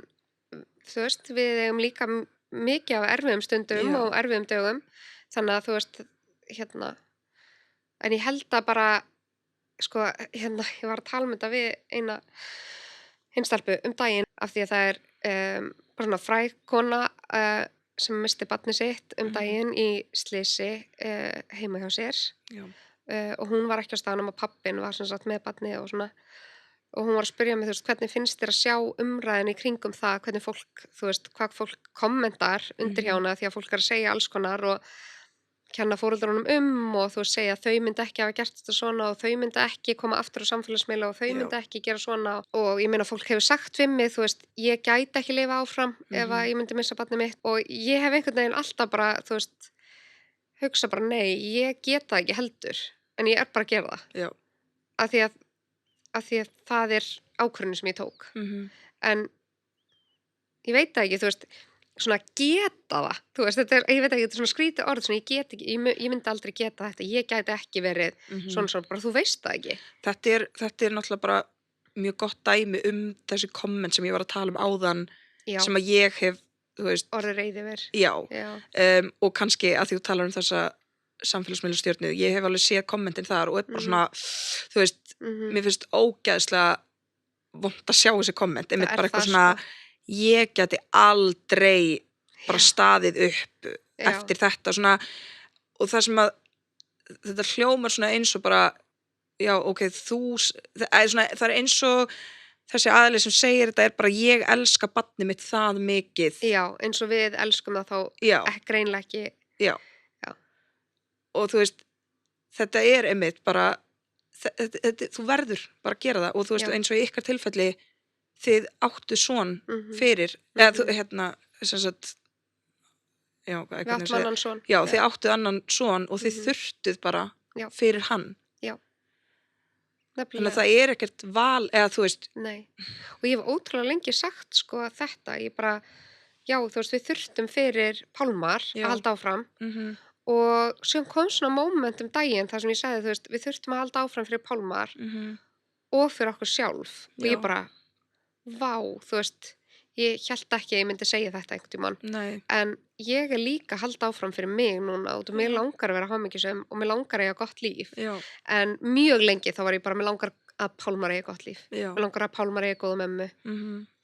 þú veist, við eigum líka mikið af erfiðum stundum og erfiðum dögum þannig að þú veist, en ég held að bara, sko, ég var að tala um þetta við eina hinstelpu daginn af því að það bara svona fræg kona sem misti barnið sitt daginn í slysi heima hjá sér og hún var ekki á staðnum og pabbinn var sem sagt með barnið og svona og hún var að spyrja mig, þú veist, hvernig finnst þér að sjá umræðin í kringum það, hvernig fólk, þú veist, hvað fólk kommentar undir hjá hana því að fólk að segja alls konar og kenna foreldrunum og þú veist segja að þau myndi ekki hafa gert þetta svona og þau myndi ekki koma aftur á samfélagsmiðla og þau myndi ekki gera svona og ég meina fólk hefur sagt við mig, þú veist, ég gæti ekki lifa áfram ef að ég myndi missa barnið mitt og ég hef einhvern veginn alltaf bara, þú veist, hugsa bara nei, ég get það ekki heldur en ég bara að gera það af því að það ákvörðun sem ég tók en ég veit það ekki, þú veist svona geta það, þú veist, ég veit ekki, þetta svona skrítið orð, svona ég get ekki, ég myndi aldrei geta þetta, ég gæti ekki verið svona, bara þú veist það ekki. Þetta er náttúrulega bara mjög gott dæmi þessi komment sem ég var að tala áðan, sem að ég hef, þú veist, orðið reiði ver. Já. Og kannski að því þú talar þessa samfélagsmiðlastjörnu, ég hef alveg séð kommentin þar og bara svona, þú veist, mér finnst ógeðslega vont að sjá þessi komment, einmitt bara eitthvað svona, ég geti aldrei bara staðið upp eftir þetta svona, og það sem að þetta hljómar svona eins og bara já, ok, það er eins og þessi aðili sem segir þetta bara ég elska barnið mitt það mikið eins og við elskum það þá greinlega ekki og þú veist, þetta einmitt bara þú verður bara að gera það og þú veist, eins og í ykkar tilfelli þið áttu son fyrir eða þú, sem sagt já, við áttum annan son já, þið áttuð annan son og þið þurftuð bara fyrir hann þannig að það ekkert val eða þú veist nei, og ég hef ótrúlega lengi sagt sko þetta, ég bara já, þú veist, við þurftum fyrir Pálmar að halda áfram og síðan kom svona moment daginn þar sem ég sagði, þú veist, við þurftum að halda áfram fyrir Pálmar og fyrir okkur sjálf og ég bara, vá, þú veist ég hélt ekki að ég myndi segja þetta einhvern tímann en ég líka að halda áfram fyrir mig núna og mér langar að vera hamingjusöm og mér langar að eiga gott líf en mjög lengi þá var ég bara, mér langar að Pálmar eiga gott líf mér langar að Pálmar eiga góða mömmu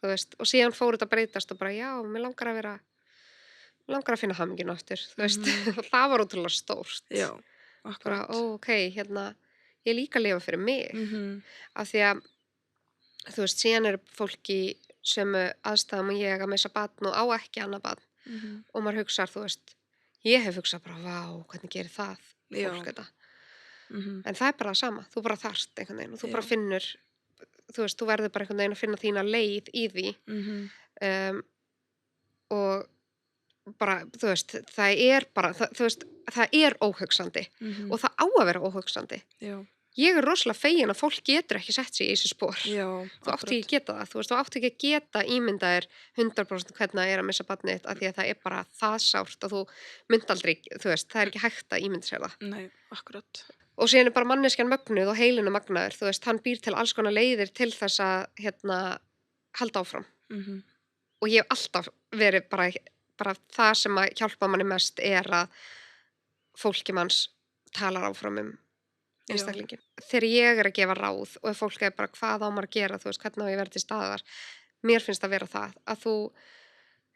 þú veist, og síðan fór þetta að breytast og bara, já, mér langar að finna hamingjuna aftur, þú veist og það var ótrúlega stórt já, bara, ok, ég líka að lifa fyrir mig af því að þú veist, síðan fólki sömu aðstæðum og ég að missa barn og á ekki annað barn og maður hugsar, þú veist ég hef hugsað bara, vá, hvernig gerir það fólk þetta en það bara það sama, þú bara þarft einhvern veginn og þú bara finnur, þú veist, þú verður bara einhvern veginn að finna þína leið í því og bara, þú veist, það bara þú veist, það óhugsandi og það á að vera óhugsandi ég rosalega fegin að fólk getur ekki sett sig í þessi spor þú átti ekki að geta það, þú veist, þú átti ekki að geta ímyndaðir 100% hvernig það að missa barnið þitt af því að það bara það sárt og þú mynd aldrei, þú veist, það ekki hægt að ímynda sér það nei, akkurat og síðan bara manneskjan mögnuð og heilinu magnaður, þú veist, hann býr til alls konar leiðir til þess að halda áfram og ég hef alltaf verið bara það sem að hjálpa manni mest að fólki manns talar áfram einstaklingin. Þegar ég að gefa ráð og ef fólk bara hvað á maður að gera, þú veist, hvernig á ég verið til staðar, mér finnst að vera það að þú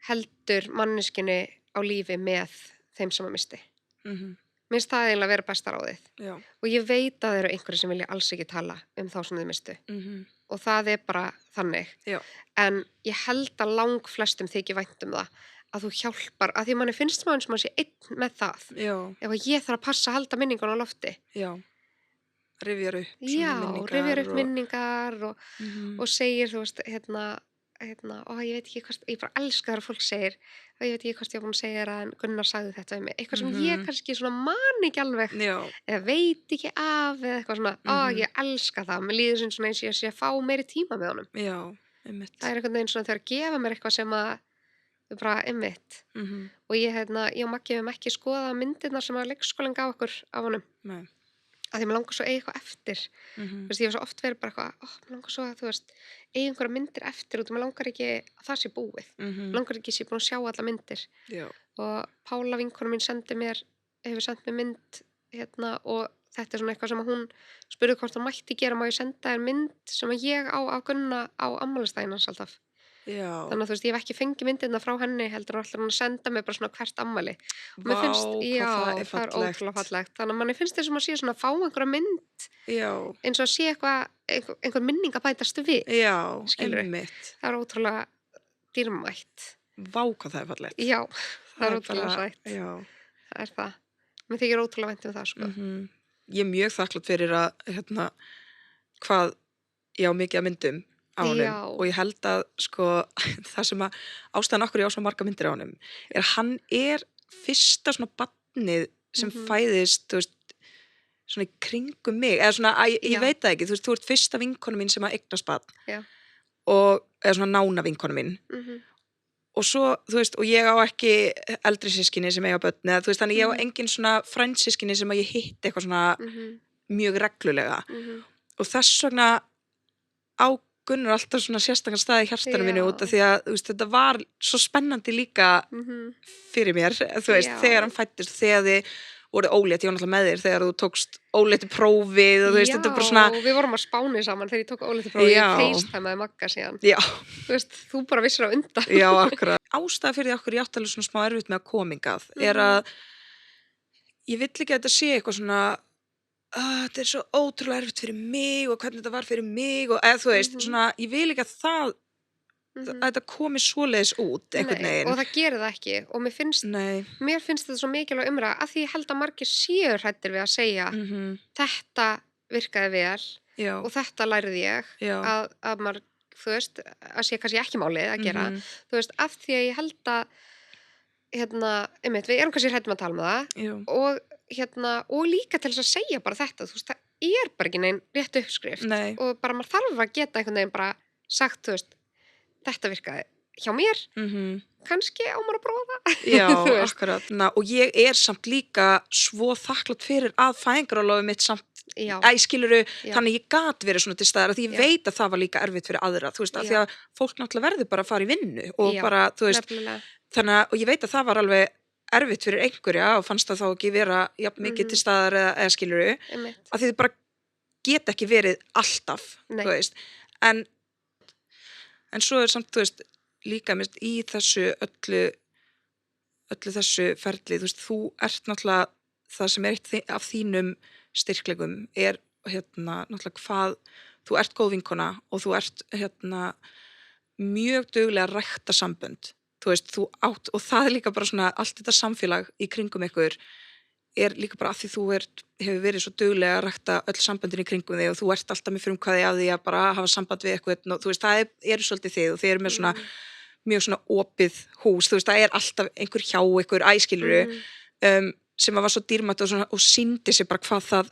heldur manneskjunni á lífi með þeim sem að misti. Mér finnst það eiginlega að vera besta ráðið og ég veit að það eru einhverjir sem vilja alls ekki tala þá sem þau mistu og það bara þannig en ég held að langflestum þykir vænt það að þú hjálpar, að því manni finnst maður sem að sé einn með það ef ég þarf að passa að halda minningun á lofti rifjar upp minningar og segir, þú veist, og ég veit ekki hvað, ég bara elska þegar fólk segir og ég veit ekki hvað ég var búin að segja en Gunnar sagði þetta við mig, eitthvað sem ég kannski svona man ekki alveg eða veit ekki af eða eitthvað svona, ég elska það, mér líður svona eins og ég sé að fá meiri tíma með honum það einhvern veginn svona þegar að gefa mér eitthvað sem að bara einmitt og ég og Maggi hefum ekki skoðað myndirnar sem að leikskólinn gaf okkur af honum að því mér langar svo að eiga eitthvað eftir þú veist, ég hef svo oft verið bara eitthvað mér langar svo að, þú veist, eiga einhverja myndir eftir og mér langar ekki að það sé búið mér langar ekki að sé búin að sjá alla myndir og Pála vinkona mín hefur sendt mér mynd og þetta svona eitthvað sem að hún spurði hvort hún mætti gera, má ég senda þér mynd sem að ég á að Gunna á afmælisdaginn hans alltaf þannig að þú veist, ég hef ekki fengið myndirna frá henni heldur alltaf hann að senda mig bara svona hvert afmæli og mér finnst, það er ótrúlega fallegt þannig að manni finnst þessum að sé svona að fá einhverja mynd eins og að sé einhver minning að bætast við skilurðu, það er ótrúlega dýrmætt hvað það er fallegt það er ótrúlega sætt það er það, mér þykir ótrúlega vænt það sko. Ég er mjög þakklátt fyrir að hvað ég á mikið að myndum á honum og ég held að sko það sem að ástæðan okkur ég á svo marga myndir á honum hann fyrsta svona barnið sem fæðist, þú veist, svona í kringum mig, eða svona, ég veit það ekki, þú veist, þú ert fyrsta vinkonu mín sem að eignast barn og eða svona nána vinkonu mín og svo, þú veist, og ég á ekki eldri systkini sem eiga börn eða þú veist, þannig ég á engin svona frændsystkini sem að ég hitti eitthvað svona mjög reglulega og þess vegna á Gunnar alltaf svona sérstakann stað í hjartanum mínu út af því að, þú veist, þetta var svo spennandi líka fyrir mér, þú veist, þegar hann fættist þegar þið voruð ólétt, ég var náttúrulega með þér þegar þú tókst óléttu prófið og þú veist, þetta bara svona við vorum á Spáni saman þegar ég tók óléttu prófið ég FaceTimeaði Magga síðan þú veist, þú bara vissir á undan akkurat ástæða fyrir því okkur ég átti alveg svona smá erfitt með að komingað að ég vill ekki að þetta sé eitthvað svona þetta svo ótrúlega erfitt fyrir mig og hvernig þetta var fyrir mig og eða þú veist, svona, ég vil ekki að það að þetta komi svoleiðis út einhvern veginn. Og það gerir það ekki og mér finnst þetta svo mikilvæg umræða að því ég held að margir séu hræddir við að segja þetta virkaði vel Já. og þetta lærði ég að maður, þú veist, að sé kannski ekki málið að gera, þú veist, af því að ég held að einmitt, við erum kannski hræddum að tala um það og líka til þess að segja bara þetta, þú veist, það bara ekki neinn rétt uppskrift og bara maður þarf að geta einhvern veginn bara sagt, þú veist, þetta virkaði hjá mér, kannski á maður að prófa það. Já, akkurat. Og ég samt líka svo þakklátt fyrir að fæðingarorlofið mitt samt skilurðu, þannig ég gat verið svona til staðar að því ég veit að það var líka erfitt fyrir aðra, þú veist, af því að fólk náttúrulega verður bara að fara í vinnu og bara, þú veist, þannig að, og ég veit að það var alveg erfitt fyrir einhverja og fannst það þá ekki vera jafn mikið til staðar eða skilurðu, að því þið bara geta ekki verið alltaf, þú veist, en svo samt, þú veist, líka mist í þessu öllu þessu ferli, þú veist, þú ert náttúrulega það sem eitt af þínum styrklegum náttúrulega hvað þú ert góð vinkona og þú ert mjög duglega að rækta sambönd, þú veist, þú átt og það líka bara svona, allt þetta samfélag í kringum ykkur líka bara að því þú hefur verið svo duglega að rækta öll samböndin í kringum þig og þú ert alltaf með frumkvæði af því að bara hafa samband við eitthvað og þú veist, það eru svolítið þið og þið eru með svona mjög svona opið hús, þú veist, það alltaf einhver hjá ykkur æskiluru sem var svo dýrmætt og sýndi sér bara hvað það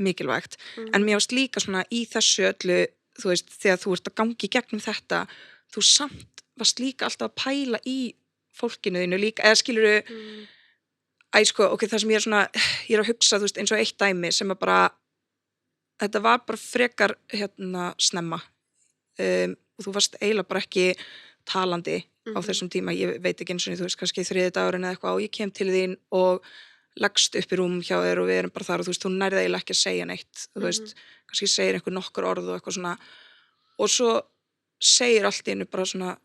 mikilvægt en mér varst líka svona í þessu öllu, þú veist, þegar þú ert að gangi gegnum þetta, þú samt varst líka alltaf að pæla í fólkinu þínu líka, eða skiluru sko, ok, það sem ég er að hugsa, þú veist, eins og eitt dæmi sem að bara, þetta var bara frekar snemma og þú varst eiginlega bara ekki talandi á þessum tíma, ég veit ekki eins og þú veist, kannski 3. dagurinn eða eitthvað og ég kem til þín og leggst upp í rúm hjá þér og við erum bara þar og þú veist, þú nærði eiginlega ekki að segja neitt, þú veist, kannski segir einhver nokkur orð og eitthvað svona og svo segir allt í einu bara svona,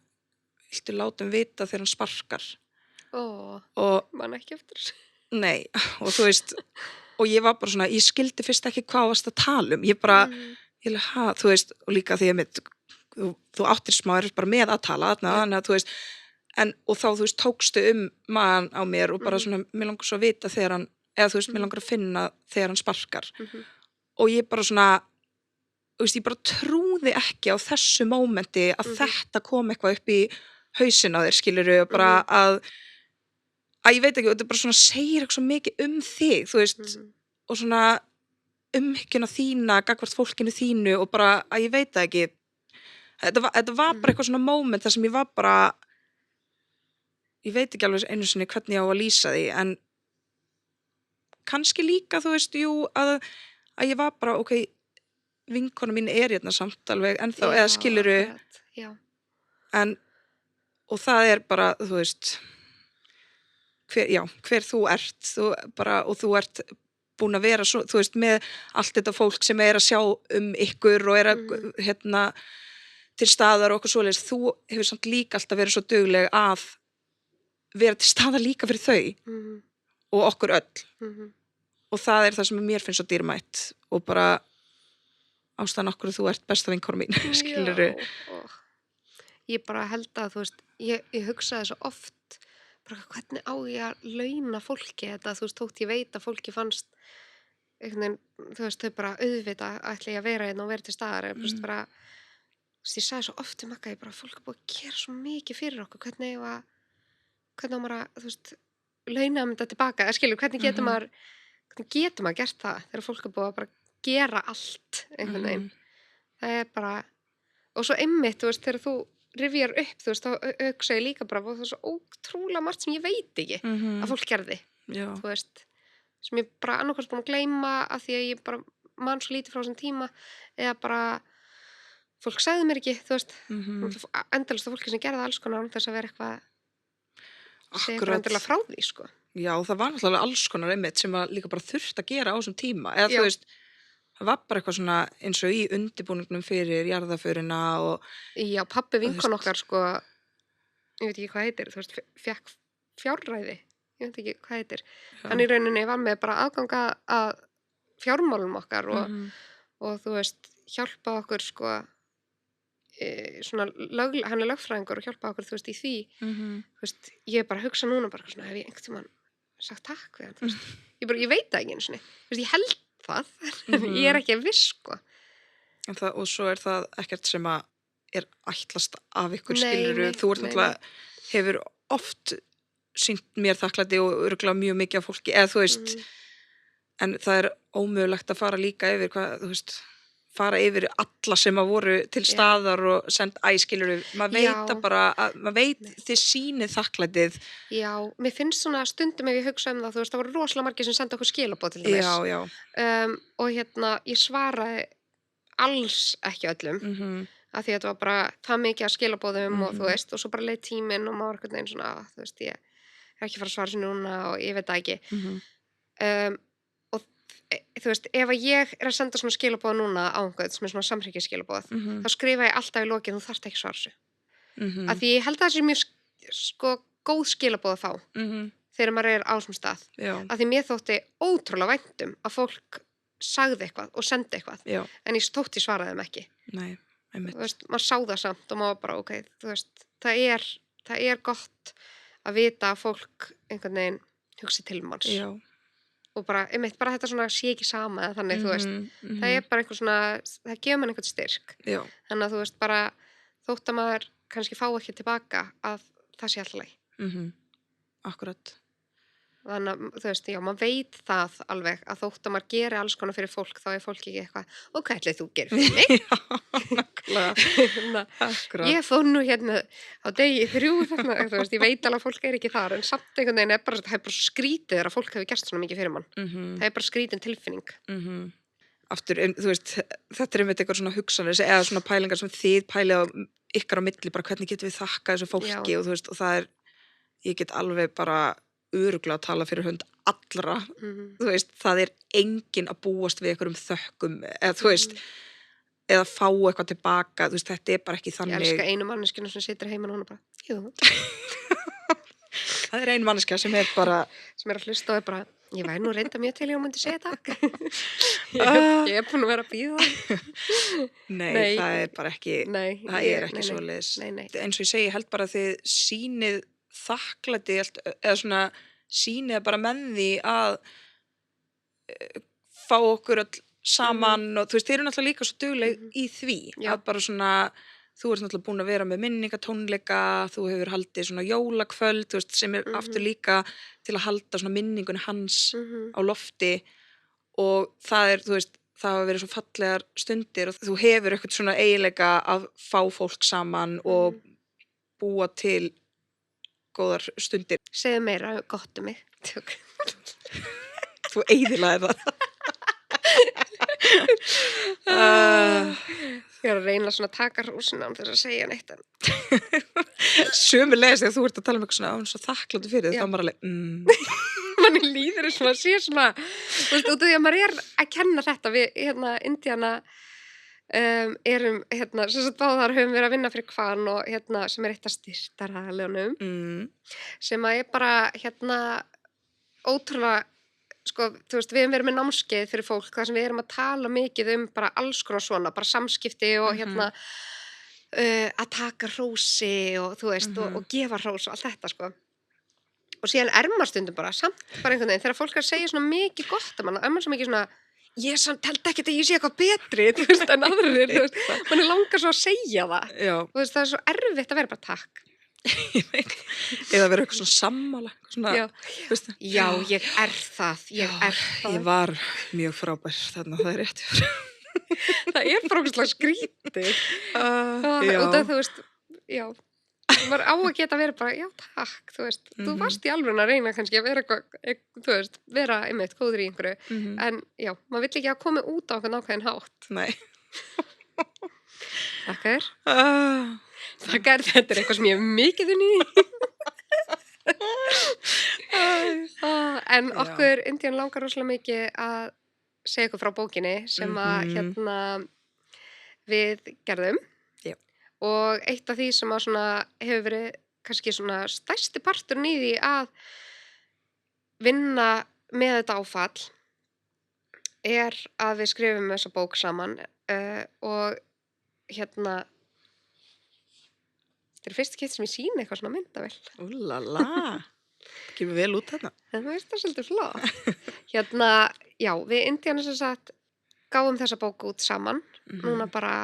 viltu láta vita þegar hann sparkar og man ekki eftir nei, og þú veist og ég var bara svona, ég skildi fyrst ekki hvað varst að tala ég bara, þú veist og líka því að þú áttir smá bara með að tala þannig að þú veist og þá þú veist tókstu maðan á mér og bara svona, mér langar svo að vita þegar hann, eða þú veist, mér langar að finna þegar hann sparkar og ég bara svona, þú veist, ég bara trúði ekki á þessu mómenti að þetta kom eitthvað upp í hausinn á þér, skilurðu, og bara að ég veit ekki, þetta bara svona segir eitthvað svo mikið þig, þú veist og svona umhyggjuna þína gagnvart fólkinu þínu og bara að ég veit það ekki þetta var bara eitthvað svona moment þar sem ég var bara ég veit ekki alveg einu sinni hvernig ég á að lýsa því en kannski líka, þú veist, jú að ég var bara, ok vinkona mín hérna samt alveg ennþá, eða skilurðu en og það bara, þú veist hver þú ert og þú ert búin að vera svo, þú veist, með allt þetta fólk sem að sjá ykkur og að til staðar og okkur svoleiðis, þú hefur samt líka alltaf verið svo dugleg að vera til staðar líka fyrir þau og okkur öll og það það sem mér finnst svo dýrmætt og bara ástæðan okkur þú ert besta vinkona mín skilurðu ég bara held að, þú veist, ég hugsaði svo oft bara hvernig á ég að launa fólki þetta, þú veist, þótt ég veit að fólki fannst einhvern veginn, þú veist, þau bara auðvita ætla ég að vera hérna og vera til staðar bara, þú veist, ég sagði svo oft Magga, ég bara, fólk búið að gera svo mikið fyrir okkur, hvernig á maður að, þú veist, launa þetta tilbaka, eða skilur, hvernig getur maður gert það þegar fólk búið að bara gera allt einhvern veginn, það bara og svo einmitt, þú veist, þegar þú rifjar upp, þú veist, þá hugsa ég líka bara og það svo ótrúlega margt sem ég veit ekki að fólk gerði, þú veist sem ég bara annarkvæmst búin að gleyma að því að ég bara man svo lítið frá þessum tíma eða bara fólk sagði mér ekki, þú veist endalaust af fólki sem gerði alls konar án þess að vera eitthvað segja eitthvað endilega frá því, sko Já, það var náttúrulega alls konar einmitt sem að líka bara þurft að gera á þessum tíma eða þú veist það var bara eitthvað svona eins og í undirbúningnum fyrir jarðaförina og Já, pabbi vinkon okkar, sko ég veit ekki hvað heitir, þú veist, fékk fjárræði, ég veit ekki hvað heitir hann í rauninni var með bara aðganga að fjármálum okkar og þú veist, hjálpa okkur, sko svona hann lögfræðingur og hjálpa okkur, þú veist, í því þú veist, ég bara hugsa núna bara svona, hef ég einhvern tímann sagt takk við hann, þú veist ég veit það ekki einu sinni, þú veist, ég held það ég ekki viss sko. Og svo það ekkert sem að ætlast af ykkur skilurðu, þú náttúrulega hefur oft sýnt mér þakklæti og örugglega mjög mikið af fólki, eða þú veist en það ómögulegt að fara líka yfir hvað, þú veist, fara yfir alla sem að voru til staðar og skilurðu, maður veit að bara maður veit þið sýnið þakklætið. Já, mér finnst svona stundum ef ég hugsa það, þú veist, það voru rosalega margir sem senda okkur skilaboð til þess. Og ég svaraði alls ekki öllum af því að þetta var bara það mikið að skilaboðum og þú veist, og svo bara leið tíminn og maður einhvern veginn svona, þú veist, ég ekki að fara að svara sér núna og ég veit það ekki. Og þú veist, ef ég að senda svona skilaboð núna á einhvern sem svona samhryggjaskilaboð, þá skrifa ég alltaf í lokin, þú þarft ekki svara þessu. Af því ég held að það sé mjög sko góð skilaboð að fá þegar maður á þessum stað. Af því mér þótti ótrúlega væntum að fólk sagði eitthvað og sendi eitthvað, en ég svaraði þeim ekki. Nei, einmitt. Þú veist, maður sá það samt og maður bara, ok, þú veist, það gott að vita að fólk einhvern veginn hugsi til manns. Já. Og bara, einmitt, bara þetta svona sé ekki sama eða þannig, þú veist, það bara einhver svona, það gefur mann einhvern styrk. Já. Þannig að þú veist, bara þótt að maður kannski fá ekki tilbaka að það sé alltaf leið. Akkurat. Þannig að, þú veist, já, maður veit það alveg að þótt að maður geri alls konar fyrir fólk, þá fólk ekki eitthvað, og hvað ætlið þú gerir fyrir mig? Akkurat. Ég fór nú hérna á degi 3, þannig, þú veist, ég veit alveg að fólk ekki þar, en samt einhvern veginn bara, það bara skrítið þegar að fólk hefur gert svona mikið fyrir mann. Það bara skrítin tilfinning. Aftur, þú veist, þetta einmitt eitthvað svona hugsanir, eða svona pælingar sem þið pælið á ykkar á milli, bara hvernig getum við þakkað þessu fólki og þú veist, og það ég get alveg bara örugglega að tala fyrir hönd allra, þú veist, það enginn að búast við einhverjum þökkum, eða þú veist, eða fá eitthvað tilbaka, þú veist, þetta bara ekki þannig. Ég elska einu manneskjuna sem situr heima og hún bara, jú. Það ein manneskja sem bara sem að hlusta og bara, ég væri nú reynda mjög til ég myndi segja takk. Ég búin að vera að bíða. Nei, það bara ekki, það ekki svoleiðis. Eins og ég segi, ég held bara að þið sýnið þakklæti eða svona sýnið bara með því að fá okkur öll saman og þú veist, þeir náttúrulega líka svo dugleg í því að bara svona, þú ert náttúrulega búin að vera með minningatónleika, þú hefur haldið svona jólakvöld, þú veist, sem aftur líka til að halda svona minningunni hans á lofti og það þú veist, það hafa verið svo fallegar stundir og þú hefur eitthvað svona eiginleika að fá fólk saman og búa til góðar stundir. Segðu meira gott mig. Þú eyðilagðir það. Ég að reyna svona að taka rúsina án þess að segja neitt. Sömuleiðis þegar þú ert að tala um eitthvað svona, svo þakkláttur fyrir því, þá maður alveg, Manni líður eins og að sé svona, þú veist, út af því að maður að kenna þetta við, Indiana, erum, sem sagt báðar höfum verið að vinna fyrir Kvan og sem eitt af styrktaraðaljónum sem að bara ótrúlega sko, þú veist, við höfum verið með námskeið fyrir fólk þar sem við erum að tala mikið bara alls konar svona, bara samskipti og að taka hrósi og þú veist, og gefa hrós og allt þetta sko og síðan maður stundum bara samt bara einhvern veginn þegar fólk að segja svona mikið gott að mann, maður svo mikið svona ég samt held ekki að ég sé eitthvað betri þú veist, en aðrir, þú veist, manni langar svo að segja það og þú veist, það svo erfitt að vera bara takk ég veit, eða vera eitthvað svona sammála svona, já, ég það ég var mjög frábær þarna, það rétt það bara okkur skrítið og það, þú veist, já maður á að geta verið bara, já takk þú veist, þú varst í alveg að reyna kannski að vera eitthvað, þú veist, vera einmitt góður í einhverju, en já, maður vill ekki að koma út á einhvern ákveðin hátt. Nei. Þakkar. Þakkar, þetta eitthvað sem ég hef mikið unni í. En okkur Indian langar rosalega mikið að segja ykkur frá bókinni sem að við gerðum. Og eitt af því sem að svona hefur verið kannski svona stærsti parturinn í því að vinna með þetta áfall að við skrifum þessa bók saman og þetta fyrst kitt sem ég sýni eitthvað svona myndavél. Úlala. Kemur vel út þarna. En það er svolítið flott. Já, við Indiana sem sagt gáum þessa bók út saman, núna bara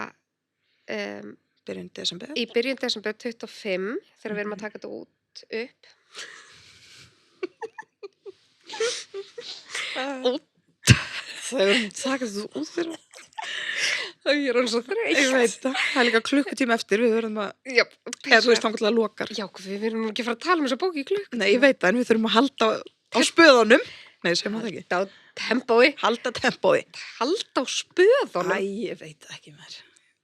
byrjun desember. Í byrjun desember 25, þegar við erum að taka þetta út upp. Það er taka þetta út fyrir. Ég er hann svo þreytt. Ég veit það. Það er líka klukkutíma eftir, við verðum að, eða þú veist þá að lokar. Já, við verðum ekki að fara að tala þessa bók í klukkutíma. Nei, ég veit það, en við þurfum að halda á spöðunum. Nei, sem það ekki. Halda á tempói. Halda tempói. Halda á spöðunum. Æ, ég veit það ekki mér.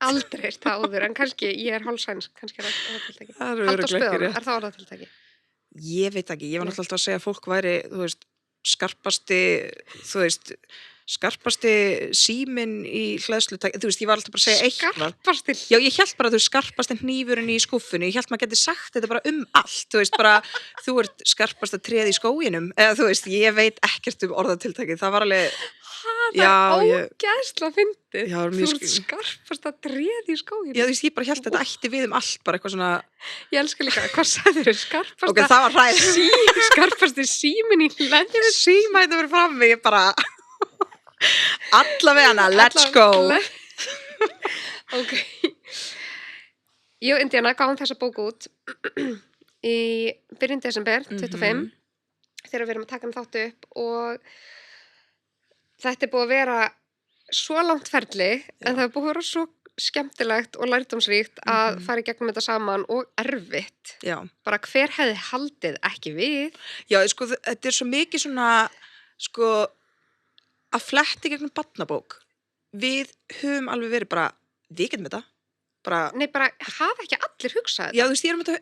Aldrei það áður, en kannski, ég er hálfsænsk, kannski er orðatiltæki. Halda á spöðunum, það orðatiltæki? Ég veit ekki, ég var náttúrulega alltaf að segja að fólk væri, þú veist, skarpasti síminn í hleðslutæki, þú veist, ég var alltaf bara að segja eitthvað. Skarpasti? Já, ég held bara að þú veist, skarpasti hnífurinn í skúffunni, ég held maður geti sagt þetta bara allt, þú veist, bara, þú ert skarpasta tréð í skóginum, eða þú veist, ég veit ekkert orðatiltæki, það var alveg, það er ógeðslega fyndið. Já, þú ert skarpasta tréð í skóginum. Já, þú veist, ég bara held að þetta ætti við allt, bara eitthvað svona. Ég elska líka, hvað sagðir þau, skarpasta? Ok, það var hræðilegt. Skarpasti síminn í hleðslutæki. Síma þetta verið frammi, ég bara allavega, let's go. Ok. Ég og Indiana gáum þessa bók út í byrjun desember 25 þegar við erum að taka hann þáttu upp og þetta er búið að vera svo langt ferli en það er búið að vera svo skemmtilegt og lærdómsríkt að fara í gegnum þetta saman og erfitt. Já. Bara hver hefði haldið ekki við? Já, sko, þetta er svo mikið svona, sko, að fletti gegnum barnabók. Við höfum alveg verið bara, við getum þetta. Nei, bara hafa ekki allir hugsað þetta. Já, þú veist, ég er um þetta,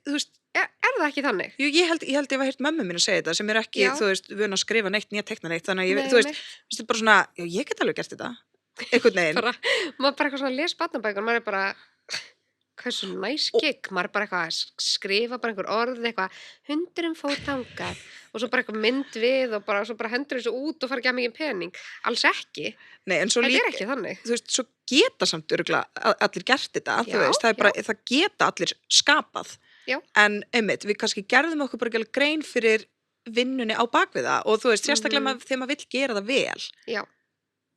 þú veist. Er það ekki þannig? Jú, ég held ég var heyrt mömmu mín að segja þetta sem er ekki, þú veist, vön að skrifa neitt, nýja tekna neitt, þannig að þú veist, þetta er bara svona, já, ég get alveg gert þetta. Einhvern veginn. Maður bara eitthvað svona les barnabækur, maður er bara, hversu næs gigg, maður er bara eitthvað að skrifa bara einhver orð, eitthvað, hundurinn fór þangað og svo bara eitthvað mynd við og bara, svo bara hendur þessu út og fara ekki að mikið pening. Alls ekki. Nei, en svo þetta er ekki þannig. Þú veist, svo geta samt örugglega allir gert þetta, þú veist, það er bara, það geta allir skapað. Já. En einmitt, við kannski gerðum okkur bara ekki alveg grein fyrir vinnunni á bakvið það og þú veist, sérstaklega þegar maður vill gera það vel. Já.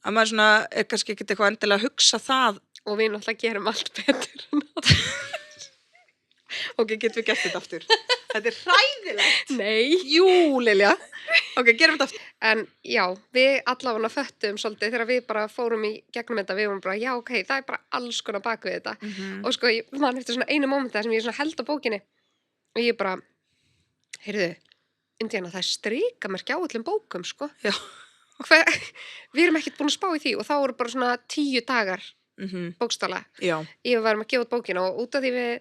Að maður svona, er kannski ekki eitthvað endilega að hugsa það. Og við náttúrulega gerum allt betur. Ok, getum við gert þetta aftur? Þetta er hræðilegt. Nei. Jú, Lilja. Ok, gerum þetta aftur. En já, við allavega föttum svolítið þegar við bara fórum í gegnum þetta, við vorum bara, já, ok, það er bara alls konar bak við þetta. Og sko, man eftir svona einu mómenti sem ég svona held á bókinni og ég bara, heyrðu, Indiana, það er strikamerki á öllum bókum, sko. Já. Við erum ekkert búin að spá í því og þá voru bara svona 10 dagar bókstaflega. Já. Ég varum að gefa út bókina og út af því við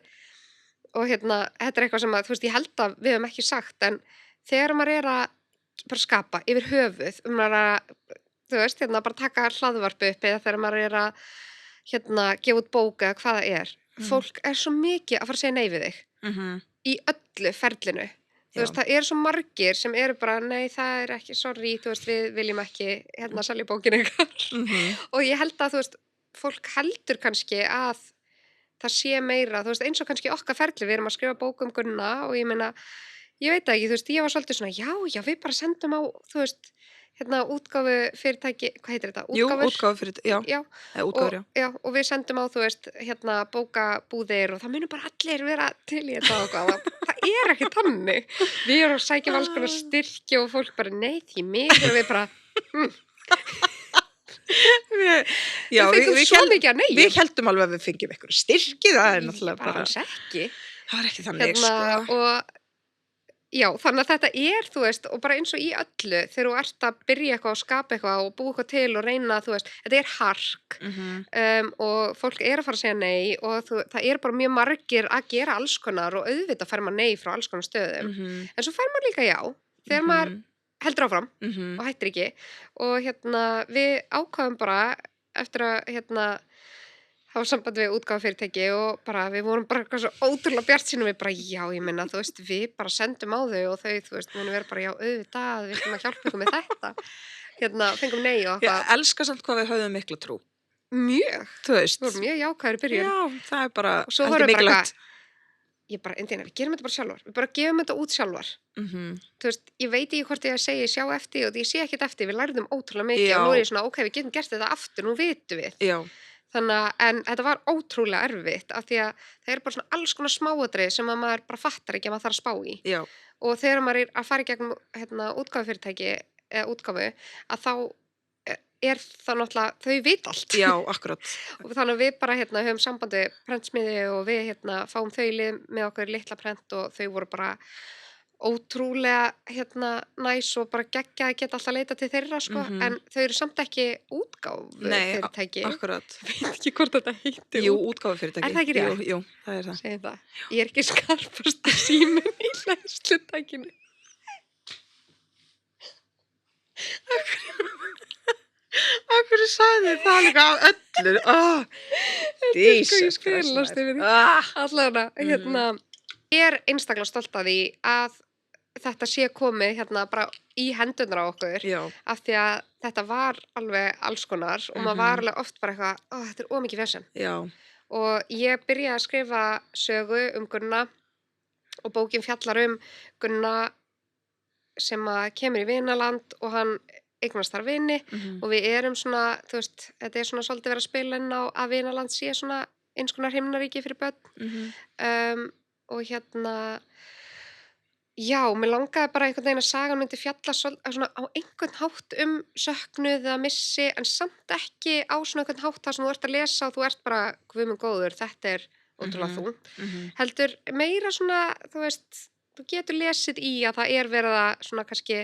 og þetta er eitthvað sem að, þú veist, ég held að við hefum ekki sagt, en þegar maður er að bara skapa yfir höfuð, maður að, þú veist, bara taka hlaðvarp upp eða þegar maður er að, gefa út bók eða hvað það er. Fólk er svo mikið að fara að segja nei við þig í öllu ferlinu. Þú veist, það eru svo margir sem eru bara, nei, það er ekki, sorry, þú veist, við viljum ekki, selja bókinu ykkar. Og ég held að, þú veist, fólk heldur kannski að það sé meira, þú veist, eins og kannski okkar ferli, við erum að skrifa bók Gunna og ég meina, ég veit ekki, þú veist, ég var svolítið svona, já, við bara sendum á, þú veist, útgáfu fyrirtæki, hvað heitir þetta? Jú, útgáfu fyrirtæki, já. Útgáfur, já. Og við sendum á, þú veist, bókabúðir og það munum bara allir vera til í þetta og hvað, það er ekki þannig. Við erum að sækja alls konar styrki og fólk bara, nei, því miður og við bara, Já, við heldum alveg að við fengjum eitthvað styrki, það er náttúrulega bara alls ekki. Það var ekki þannig, sko. Og já, þannig að þetta er, þú veist, og bara eins og í öllu, þegar þú ert að byrja eitthvað og skapa eitthvað og búa eitthvað til og reyna, þú veist, þetta er hark og fólk er að fara að segja nei og það er bara mjög margir að gera alls konar og auðvitað fær maður nei frá alls konar stöðum. En svo fær maður líka já, þegar maður heldur áfram og hættir ekki og við ákvaðum bara eftir að hafa samband við útgáfufyrirtæki og bara við vorum bara svo ótrúlega bjartsýn og við bara já, ég minna, þú veist, við bara sendum á þau og þau, þú veist, munum vera bara já, auðvitað, við ætlum að hjálpa ykkur með þetta fengum nei og eitthvað. Ég elska samt hvað við höfðum mikla trú. Mjög, þú veist. Við vorum mjög jákvæðir í byrjun. Já, það er bara heldur mikilvægt. ég bara, Indíana, við gerum þetta bara sjálfar, við bara gefum þetta út sjálfar. Þú veist, ég veit ekki hvort ég að segja sjá eftir og ég sé ekkert eftir, við lærðum ótrúlega mikið og nú er ég svona, ok, við getum gert þetta aftur, nú vitum við. Já. Þannig að, en þetta var ótrúlega erfitt af því að það bara svona alls konar smáatriði sem að maður bara fattar ekki að maður þarf að spá í. Já. Og þegar maður er að fara í gegnum útgáfufyrirtæki eða útgáfu, að þá það náttúrulega, þau vita allt. Já, akkurat. Og þannig að við bara höfum sambandi prentsmiði og við fáum þau í lið með okkur litla prent og þau voru bara ótrúlega næs og bara geggja að geta alltaf leita til þeirra sko, en þau eru samt ekki útgáfufyrirtæki. Nei, akkurat. Ég veit ekki hvort þetta heitir. Jú, útgáfufyrirtæki. Er það ekki rétt? Jú, það er það. Segðu það. Ég er ekki skarpast í síminn í hlæðslutækinu. Akkur sagði það líka á öllu. Jesus Christ. Allavega, ég er einstaklega stolt af því að þetta sé komið bara í hendurnar á okkur. Já. Af því að þetta var alveg alls konar og maður var alveg oft bara eitthvað, þetta er ómikið vesen. Já. Og ég byrjaði að skrifa sögu Gunna og bókin fjallar Gunna sem að kemur í vinaland og hann eignast þar vini og við erum svona, þú veist, þetta er svona svolítið verið að spila inn á að vinaland sé svona eins konar himnaríki fyrir börn. Og já, mér langaði bara einhvern veginn að sagan myndi fjalla svona á einhvern hátt söknuð eða missi, en samt ekki á svona einhvern hátt þar sem þú ert að lesa og þú ert bara, guð minn góður, þetta er ótrúlega þungt. Heldur meira svona, þú veist, þú getur lesið í að það er verið að svona kannski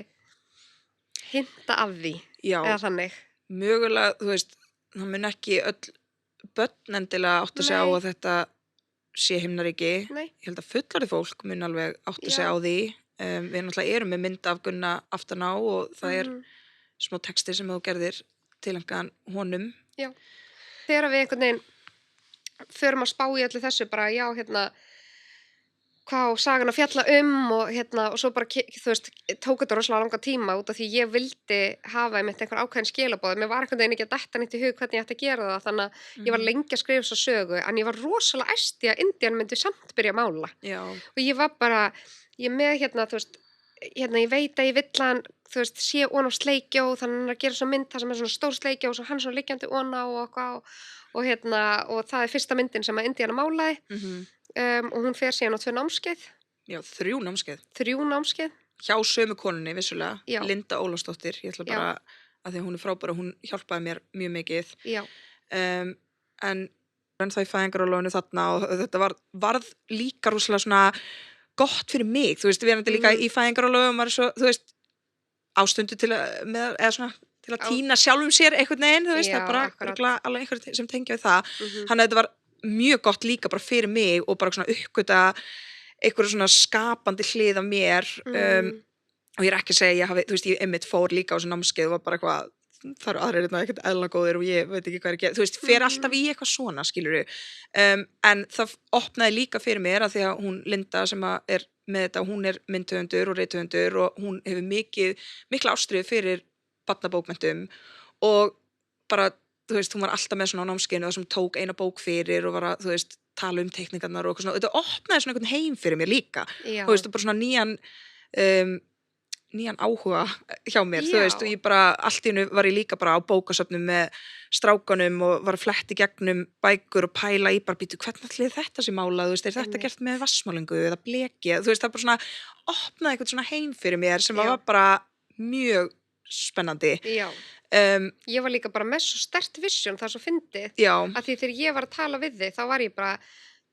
hinta af því. Já, eða þannig. Mögulega, þú veist, það mun ekki öll börn endilega átt að segja á að þetta sé himnaríki. Nei. Ég held að fullorðið fólk mun alveg átt að segja á því. Við náttúrulega erum með mynd af Gunna aftan á og það er smá texti sem þú gerðir tilengan honum. Já. Þegar við einhvern veginn förum að spá í allir þessu bara, já, hvað sagan að fjalla og svo bara, þú veist, tók þetta rosalega langa tíma út af því ég vildi hafa einmitt einhver ákveðin skilaboð. Mér var einhvern veginn ekki að detta neitt í hug hvernig ég ætti að gera það, þannig að ég var lengi að skrifa svo sögu, en ég var rosalega æsti að Indíana myndi samt byrja að mála. Já. Og ég var bara, ég með þú veist, ég veit að ég vill hann, þú veist, sé ofan á sleikjó, þannig að gera svo mynd það sem er svona stór sleikjó og svo hann svona liggjandi ofan á og það er fyrsta myndin sem að Indíana málaði. Og hún fer síðan á 2 námskeið. Já, 3 námskeið. 3 námskeið. Hjá sömu konunni, vissulega. Já. Linda Ólafsdóttir. Ég ætla bara að því hún er frábær og hún hjálpaði mér mjög mikið. Já. En það í fæðingarorlofinu þarna og þetta varð líka rosalega svona gott fyrir mig. Þú veist, við erum líka í fæðingarorlofi og maður er svo, þú veist, ástundu til að týna sjálfum sér einhvern veginn, þú veist, það er bara alveg einhver sem tengja við það. Þannig að þetta var mjög gott líka bara fyrir mig og bara svona uppgöta einhverju svona skapandi hlið af mér og ég er ekki að segja ég hafi, þú veist, ég einmitt fór líka á þessu námskeið og var bara eitthvað, það eru aðrir ekkert eðla góðir og ég veit ekki hvað er að gera, þú veist, fer alltaf í eitthvað svona, skilurðu, en það opnaði líka fyrir mér að því að hún Linda sem er með þetta, hún er myndhöfundur og rithöfundur og hún hefur mikla ástríðu fyrir barnabókmenntum og bara þú veist, hún var alltaf með svona á námskeiðinu og sem tók eina bók fyrir og var að, þú veist, tala teikningarnar og eitthvað svona, þetta opnaði svona einhvern heim fyrir mér líka, Já. Þú veist, og bara svona nýjan áhuga hjá mér, þú veist, og ég bara, allt í einu var ég líka bara á bókasöfnum með strákanum og var að fletti gegnum bækur og pæla í bara býtu, hvernig ætli þetta sé málað, þú veist, er þetta gert með vassmálingu eða bleki, þú veist, það bara svona opnaði eitthvað svona heim fyrir mér sem var bara mjög spennandi. Já. Ég var líka bara með svo sterkt vision, það er svo fyndið að því þegar ég var að tala við þig þá var ég bara,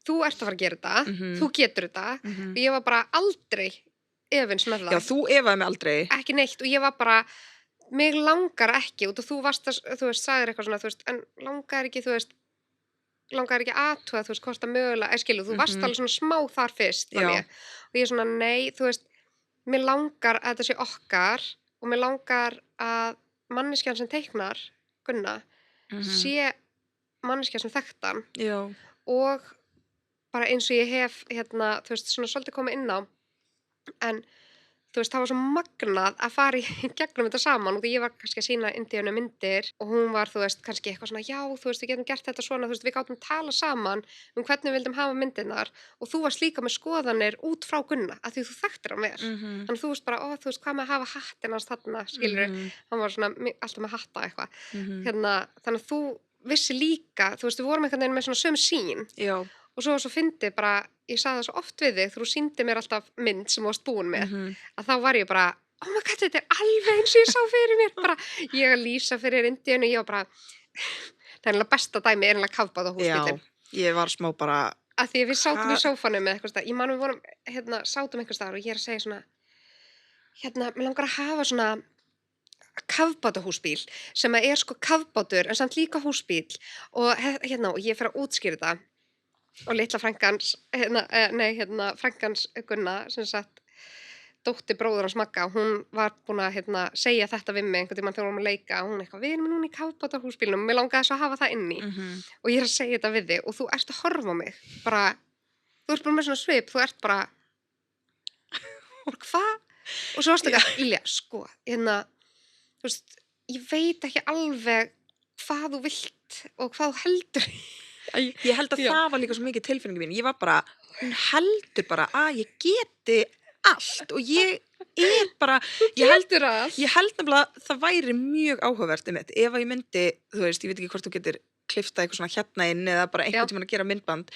þú ert að fara að gera þetta þú getur þetta og ég var bara aldrei efins með það. Já, þú efaði mig aldrei. Ekki neitt og ég var bara, mig langar ekki út og þú varst að, þú veist, sagðir eitthvað svona, þú veist, en langar ekki aðtúa, þú veist, hvort að mögulega, skilu, þú varst alveg svona smá þar fyrst og ég svona, nei, þú veist, mér langar að þetta sé okkar og mér langar að manneskjan sem teiknar Gunna sé manneskja sem þekktan og bara eins og ég hef þú veist, svona svolítið komið inn á en þú veist, það var svo magnað að fara í gegnum þetta saman og því ég var kannski að sýna Indíönu myndir og hún var, þú veist, kannski eitthvað svona, já, þú veist, við getum gert þetta svona, þú veist, við gátum tala saman hvernig við vildum hafa myndirnar og þú varst líka með skoðanir út frá Gunna, af því þú þekktir hann vel. Þannig þú veist bara, þú veist, hvað með að hafa hattin hans þarna, skilurðu, hann var svona alltaf með hatta eitthvað. Þannig að þú vissi líka, þú veist, við vorum einhvern veginn með svona sömu sýn. Já. Og svo fyndi bara, ég sagði það svo oft við þig, þegar þú sýndi mér alltaf mynd sem þú varst búin með, að þá var ég bara, oh my god, þetta er alveg eins og ég sá fyrir mér, bara, ég að lýsa fyrir Indíönu, ég var bara, það er einlega besta dæmi, er einlega kafbátahúsbíllinn. Já, ég var smá bara... Að því við sátum í sófanum með eitthvað stað, ég man við vorum, sátum einhver staðar og ég er að segja svona, mér langar að hafa svona kafbátahúsbíl, sem er sko kafbátur, en samt líka húsbíl, og og ég fer að útskýra þetta, og litla frænkans frænkans Gunna sem sagt dóttir bróður hans Magga, hún var búin að segja þetta við mig einhvern tímann þegar við vorum að leika og hún eitthvað, við erum núna í kafbátahúsbílnum og mér langaði svo að hafa það inni og ég er að segja þetta við þig og þú ert að horfa á mig bara, þú ert bara með svona svip, þú ert bara hvað? Og svo varstu ekki Lilja, sko, þú veist, ég veit ekki alveg hvað þú vilt og hvað þú heldur. Ég held að það var líka svo mikið tilfinningi mín. Ég var bara, hún heldur bara að ég geti allt og ég er bara, ég held nefnilega það væri mjög áhugavert ef að ég myndi, þú veist, ég veit ekki hvort þú getur kliftað eitthvað svona hérna inn eða bara einhvern tímann að gera myndband,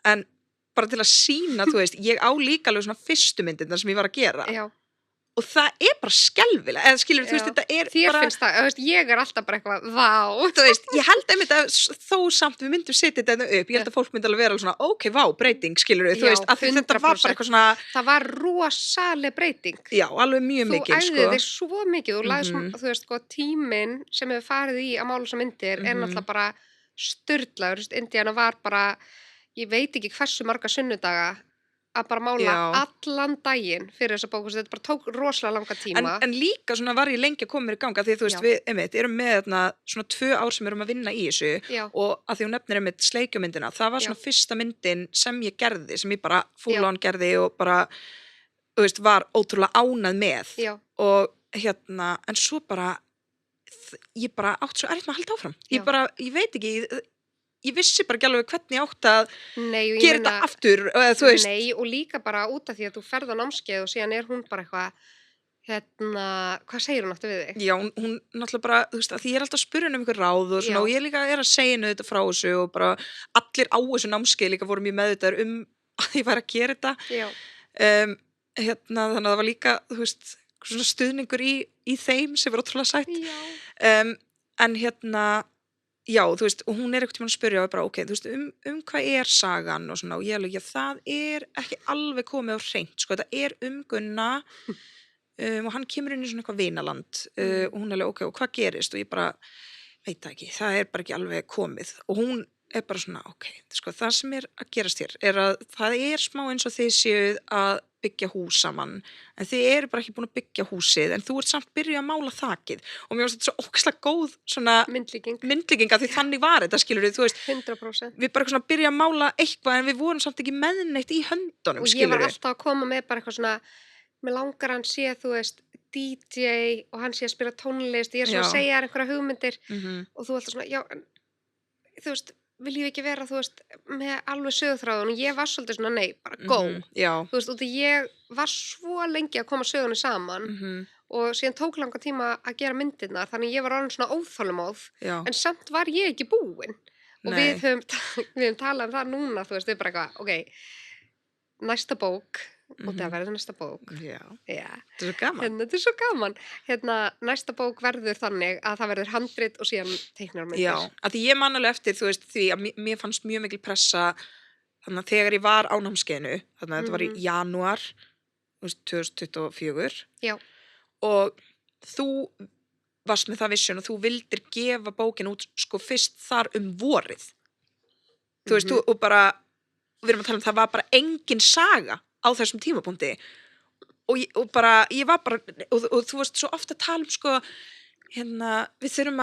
en bara til að sýna, þú veist, ég á líka alveg svona fyrstu myndina sem ég var að gera. Já. Og það er bara skelfilega, eða skilur, þú veist, þetta er þér bara... Þér finnst það, þú veist, ég er alltaf bara eitthvað, vá. Þú veist, ég held einmitt að þó samt við myndum setja þetta upp, ég held að fólk myndi alveg vera alveg svona, ok, vá, breyting, skilur þú veist, að þetta var bara eitthvað svona... Það var rosaleg breyting. Já, alveg mjög mikil, sko. Þú æðið þig svo mikið, þú lagði svona, þú veist, sko, tíminn sem hefur farið í að mála þessar myndir er náttúrulega bara sturlaður, Indíana var bara, ég veit ekki hversu marga sunnudaga að bara mála allan daginn fyrir þessa bók, þetta bara tók rosalega langa tíma. En líka svona var ég lengi að koma mér í ganga því að þú veist, við erum með svona 2 ár sem erum að vinna í þessu og að því hún nefnir sleikjumyndina, það var svona fyrsta myndin sem ég gerði, sem ég bara full on gerði og bara, þú veist, var ótrúlega ánað með og en svo bara ég bara átt svo erfitt með að halda áfram. Ég veit ekki, ég vissi bara ekki alveg hvernig ég átt að gera þetta aftur, þú veist. Nei, og líka bara út af því að þú ferð á námskeið og síðan er hún bara eitthvað, hvað segir hún aftur við þig? Já, hún náttúrulega bara, þú veist, að því ég er alltaf að spyrja einhver ráð og svona, og ég líka er að segja henni þetta frá þessu og bara allir á þessu námskeið líka voru mjög meðvitaðir að ég var að gera þetta. Já. Þannig að það var líka, þú veist, svona stuðningur í þeim sem var ótrúlega sætt. Já. En já, þú veist, og hún er eitthvað tíma að spyrja og bara, ok, þú veist, hvað er sagan og svona, og ég alveg, það er ekki alveg komið á hreint, sko, þetta Gunna og hann kemur inn í svona eitthvað vinaland og hún er alveg, ok, og hvað gerist? Og ég bara, veit það ekki, það er bara ekki alveg komið og hún er bara svona, ok, sko, það sem er að gerast hér er að það er smá eins og þið séuð að byggja hús saman, en þið eru bara ekki búin að byggja húsið, en þú ert samt byrjuð að mála þakið og mér finnst þetta svo ógeðslega góð svona myndlíking af því þannig var þetta, skilur þú veist 100%. Við bara svona byrjuð að mála eitthvað en við vorum samt ekki meðneitt í höndunum, og ég var alltaf að koma með bara eitthvað svona, mér langar hann sé, þú veist, DJ og hann sé að spila tónlist, ég er svona að segja þér einhverja hugmyndir og þú alltaf svona, já, þú veist, viljum við ekki vera, þú veist, með alveg sögutráðun og ég var svolítið svona, nei, bara go. Þú veist, og því ég var svo lengi að koma sögunni saman og síðan tók langa tíma að gera myndirnar, þannig ég var orðin svona óþolinmóð, en samt var ég ekki búin. Og við höfum talað það núna, þú veist, við bara eitthvað, ok, næsta bók, og það verður næsta bók. Já. Þetta er svo gaman. Þetta er svo gaman. Næsta bók verður þannig að það verður handrit og síðan teiknarmyndir. Já, að því ég man alveg eftir, þú veist, því að mér fannst mjög mikil pressa þannig að þegar ég var á námskeiðinu, þannig að þetta var í janúar 2024. Já. Og þú varst með það vision og þú vildir gefa bókin út sko fyrst þar vorið. Þú veist, og bara, við erum að tala það var bara engin saga á þessum tímapunkti og ég var bara og þú veist svo ofta að tala sko við þurfum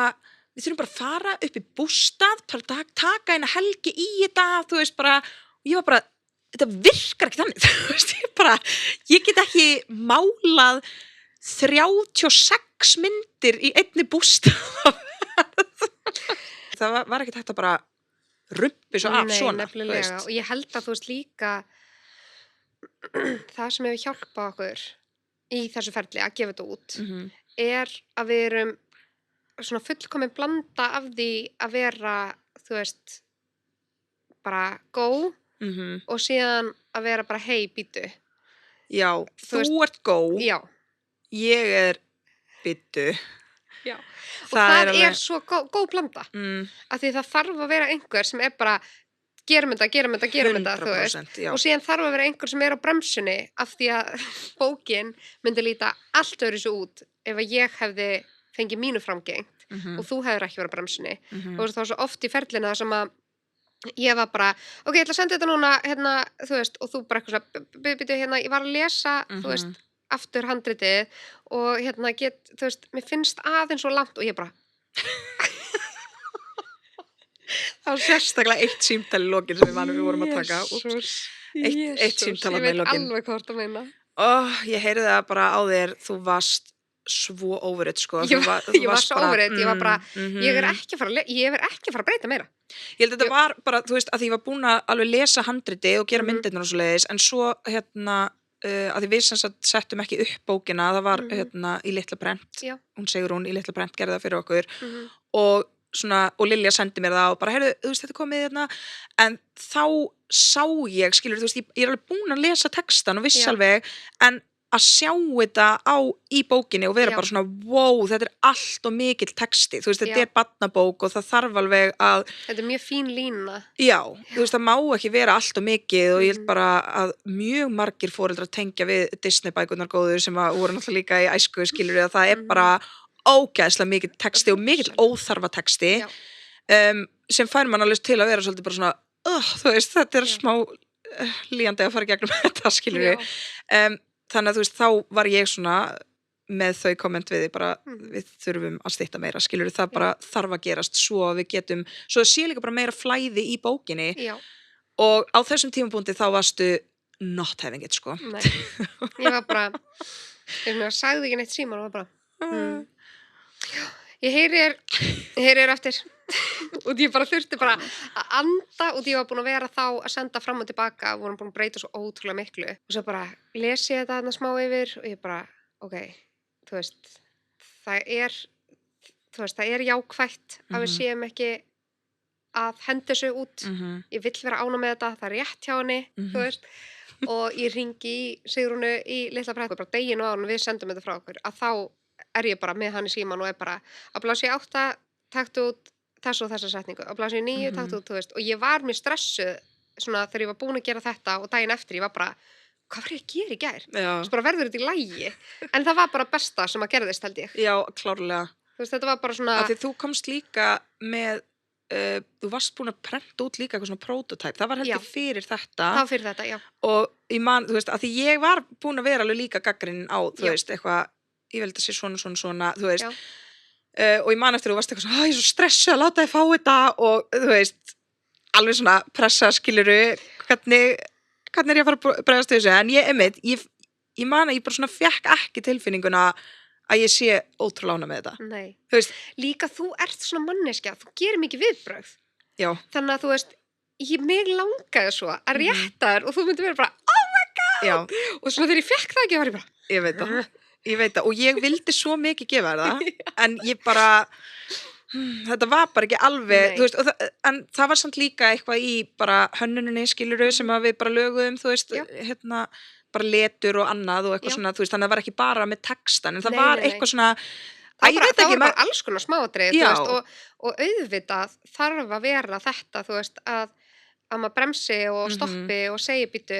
bara að fara upp í bústað, taka eina helgi í þetta, þú veist bara, og ég var bara, þetta virkar ekki þannig, þú veist, ég get ekki málað 36 myndir í einni bústað. Það var ekki hægt að bara rumpi svo af svona. Nei, nefnilega, og ég held að þú veist líka það sem hefur hjálpað okkur í þessu ferli að gefa þetta út er að við erum svona fullkomin blanda af því að vera, þú veist, bara go og síðan að vera bara hei, býtu. Já, þú ert go. Já. Ég er býtu. Já. Og það er svo góð blanda. Af því það þarf að vera einhver sem er bara gerum þetta, þú veist. Já. Og síðan þarf að vera einhver sem er á bremsunni af því að bókin myndi líta allt öðru svo út ef að ég hefði fengið mínu framgengt og þú hefur ekki verið á bremsunni. Og það var svo oft í ferlina sem að ég var bara, ok, ég ætla að senda þetta núna, hérna, þú veist, og þú bara eitthvað svona, byrju, hérna, ég var að lesa, þú veist, aftur handritið og hérna, þú veist, mér finnst aðeins svo langt og ég bara Það var sérstaklega eitt símtal í lokin sem við vorum að taka. Eitt símtal í lokin. Ég veit alveg hvort að meina. Ég heyrði það bara á þér, þú varst svo overit, sko. Ég var svo overit, ég var bara, ég er ekki að fara að breyta meira. Ég held að þetta var bara, þú veist, að því ég var búin að alveg lesa handritið og gera myndirnar og svo leiðis, en svo, hérna, að því við sem sagt settum ekki upp bókina, það var, hérna, í Litla Prent, hún Sigrún í Litla Prent gerði það fyrir okkur, og svona, og Lilja sendi mér það og bara, heyrðu, þú veist, þetta komið hérna, en þá sá ég, skilur, þú veist, ég er alveg búin að lesa textan og viss alveg, en að sjá þetta í bókinni og vera bara svona, wow, þetta er allt og mikill texti, þú veist, þetta er barnabók og það þarf alveg að þetta er mjög fín lína. Já, þú veist, það má ekki vera allt og mikið og ég held bara að mjög margir foreldrar tengja við Disney bækurnar góður sem voru náttúrulega líka í æsku, skilur, að það er bara ógeðslega mikill texti og mikill óþarfa texti sem fær mann alveg til að vera svolítið bara svona, þú veist, þetta er smá líjandi að fara gegnum þetta, skilur þannig að þú veist, þá var ég svona með þau komment við því bara við þurfum að stytta meira, skilur það bara þarf að gerast svo að við getum svo það sé líka bara meira flæði í bókinni og á þessum tímapunkti þá varstu not having it, sko. Nei, ég var bara ég sagði ekki neitt síman og var bara ég heyri eftir og ég bara þurfti bara að anda og ég var búin að vera þá að senda fram og tilbaka og vorum búin að breyta svo ótrúlega miklu og svo bara lesi ég þetta þarna smá yfir og ég bara, ok, þú veist það er jákvætt að við séum ekki að henda þessu út ég vill vera ána með þetta, það er rétt hjá henni þú veist, og ég hringi í Sigrúnu í Litla Prent bara deginu áður en við sendum þetta frá okkur að þá er ég bara með hann í síman og er bara að blási 8, taktu út þessu og þessa setningu, að blási 9, taktu út, þú veist, og ég var mjög stressuð svona þegar ég var búin að gera þetta og daginn eftir ég var bara, hvað var ég að gera í gær? Þess bara verður þetta í lagi en það var bara besta sem að gerðist, held ég. Já, klárlega. Þú veist, þetta var bara svona Því þú komst líka með þú varst búin að prenta út líka eitthvað svona prototype, það var held ég fyrir þetta það var fyrir þetta, já og ég man, þú veist, að því ég var búin að vera alveg líka gagnrýnin á, þú veist, eitthvað ég veldi að sé svona, þú veist og ég man eftir þú varst eitthvað svona, ég er svo stressuð að láta þið fá þetta og þú veist, alveg svona pressa, skiluru, hvernig er ég að fara að bregðast þessu, en ég man að ég bara svona fekk ekki tilfinninguna að ég sé ótrúlega ánægð með þetta. Nei. Þú veist, líka þú ert svona manneskja, þú gerir mikið viðbrögð. Já. Þannig að þú veist, mig langaði svo að rétta þér og þú myndir vera bara, oh my god! Já. Og svona þegar ég fekk það ekki, var ég bara, ég veit það, og ég vildi svo mikið gefa þér það, en ég bara, þetta var bara ekki alveg, þú veist, en það var samt líka eitthvað í bara hönnuninni, skiluru, sem að við bara löguðum, þú veist, bara letur og annað og eitthvað svona, þú veist, þannig að það var ekki bara með textan, en það var eitthvað svona það var bara alls konar smáatriði, þú veist, og auðvitað þarf að vera þetta, þú veist, að maður bremsi og stoppi og segi býtu,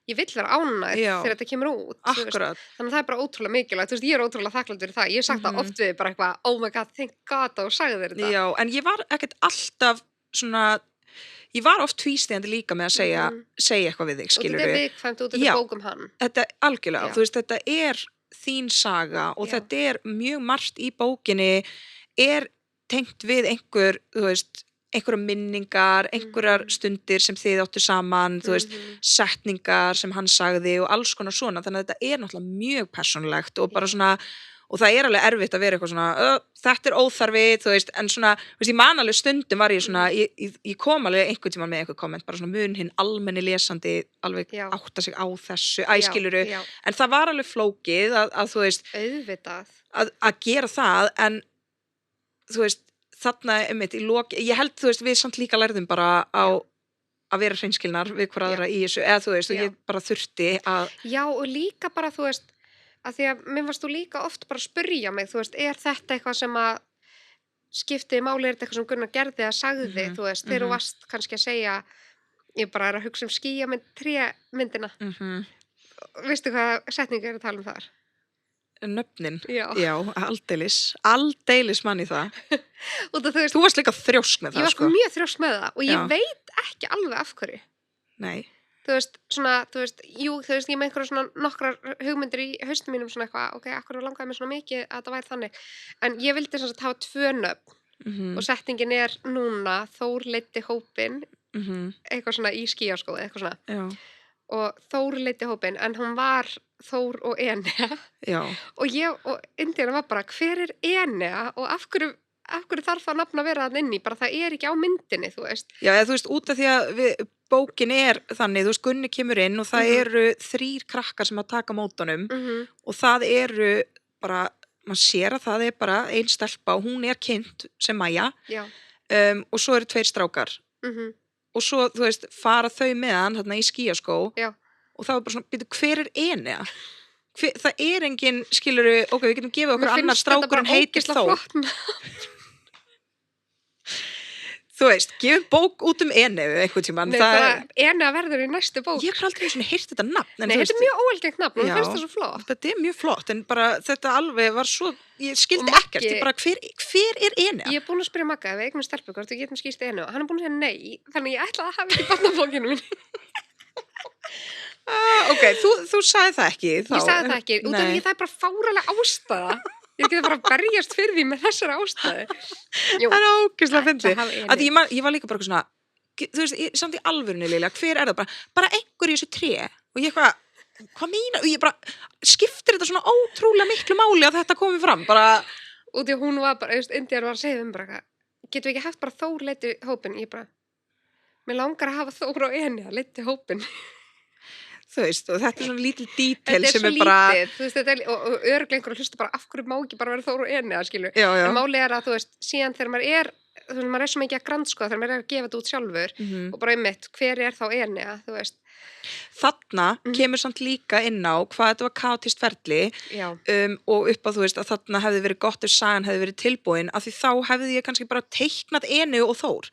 ég vill vera ánægð þegar þetta kemur út. Akkurat. Þannig að það er bara ótrúlega mikilvægt, þú veist, ég er ótrúlega þakklátur fyrir það, ég hef sagt það oft við bara eitthvað, oh my god, thank god og sagði þér þetta. Já, en ég var ekkert alltaf svona, ég var oft tvístíðandi líka með að segja eitthvað við þig, skilur við. Og þetta er viðkvæmt út, þetta er bókum hann. Þetta er algjörlega, þú veist, þetta er þín saga og þetta er mjög margt í bókinni er tengt við einhver, þú veist, einhverjar minningar, einhverjar stundir sem þið áttu saman, þú veist, setningar sem hann sagði og alls konar svona, þannig að þetta náttúrulega mjög persónulegt og bara svona, og það alveg erfitt að vera eitthvað svona, þetta óþarfi, þú veist, en svona, þú veist, ég man alveg stundum var ég svona, ég kom alveg einhvern tímann með eitthvað komment, bara svona mun hinn almenni lesandi alveg átta sig á þessu, skilurðu, en það var alveg flókið að þú veist, auðvitað, að gera það, en þú veist, þarna í lok, ég held, þú veist, við samt líka lærðum bara að vera hreinskilnar við hver aðra í þessu, eða þú veist, og ég bara þurfti að já, og líka bara, þú veist, að því að mér varst þú líka oft bara að spyrja mig, þú veist, þetta eitthvað sem að skipti máli, þetta eitthvað sem Gunnar gerði að sagði, þú veist, þegar þú varst kannski að segja, ég bara að hugsa skýjamynd, trémyndina, veistu hvað setningu að tala þar? Nöfnin, já aldeilis mann í það og þú varst líka þrjósk með það, ég var mjög þrjósk með það og ég veit ekki alveg af hverju. Nei. Þú veist, ég með einhverja svona nokkrar hugmyndir í haustum mínum svona eitthvað, ok, akkur langaði mér svona mikið að það væri þannig, en ég vildi sem sagt hafa 2 nöfn og setningin núna, Þór leiddi hópinn, eitthvað svona í skýjaskói, eitthvað svona. Já. Og Þór leiddi hópinn, en hún var Þór og Enea. Já. Og Indíana var bara, hver er Enea og af hverju þarf það nafn að vera þann inni, bara það ekki á myndinni, þú veist. Já, eða, þú veist, út af því að bókin þannig, þú veist, Gunni kemur inn og það eru 3 krakkar sem að taka mótunum og það eru bara, maður sér að það bara ein stelpa og hún kynnt sem Maja og svo eru 2 strákar og svo, þú veist, fara þau með hann þarna í skýjaskó og það var bara svona, býtu, hver er Enea? Það engin, skiluru, ok, við getum gefið okkur annar strákur en heitir Þór. Þú veist, gefum bók út Eneu einhvern tímann. Enea verður í næstu bók. Ég aldrei svona heyrt þetta nafn. Nei, þetta mjög óalgengt nafn og það finnst það svo flott. Þetta mjög flott, en bara þetta alveg var svo, ég skildi ekkert, ég bara, hver er Enea? Ég búin að spyrja Magga ef eignum stelpu hvort þú getum skýrt Eneu og hann búin að segja nei, þannig ég ætla að hafa ekki barnabókinu minni. Ok, þú sagði það ekki þá. Ég sagði það ekki, út af því það bara fáralega ástæða. Ég geti bara berjast fyrir því með þessari ástæðu. Það ógeðslega fyndið. Ég var líka bara svona, þú veist, samt í alvörunni Lilja, hver það bara einhver í þessu tré og ég hvað meina, og ég bara, skiptir þetta svona ótrúlega miklu máli að þetta komi fram, bara út í að hún var bara, Indíana var að segja bara, getum við ekki haft bara Þór leiddi hópinn, ég bara, mér langar að hafa Þór og Enea leiddi hópinn. Þú veist, og þetta svona lítil dítil sem bara lítið, þú veist, og örugglega einhver að hlusta bara af hverju má ekki bara vera Þór og Enea, skilur. En málið að þú veist, síðan þegar maður svo mikið að grandskoða þegar maður að gefa þetta út sjálfur og bara einmitt, hver þá Enea, þú veist. Þarna kemur samt líka inn á hvað þetta var kaotist ferli og upp á, þú veist, að þarna hefði verið gott ef sagan hefði verið tilbúin, af því þá hefði ég kannski bara teiknað Eneu og Þór.